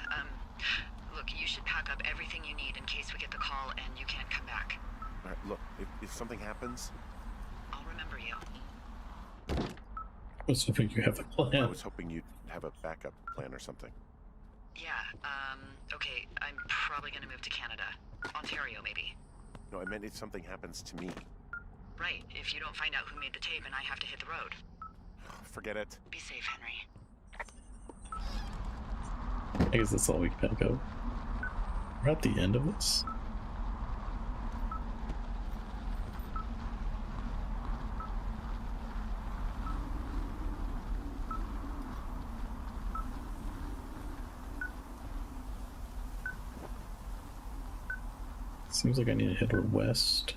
look, you should pack up everything you need in case we get the call and you can't come back. All right, look, if something happens... I'll remember you. I was hoping you have a plan. I was hoping you'd have a backup plan or something. Yeah, okay, I'm probably gonna move to Canada. Ontario, maybe. No, I meant if something happens to me. Right, if you don't find out who made the tape and I have to hit the road. Forget it. Be safe, Henry. I guess that's all we can pick up. We're at the end of this. Seems like I need to head west.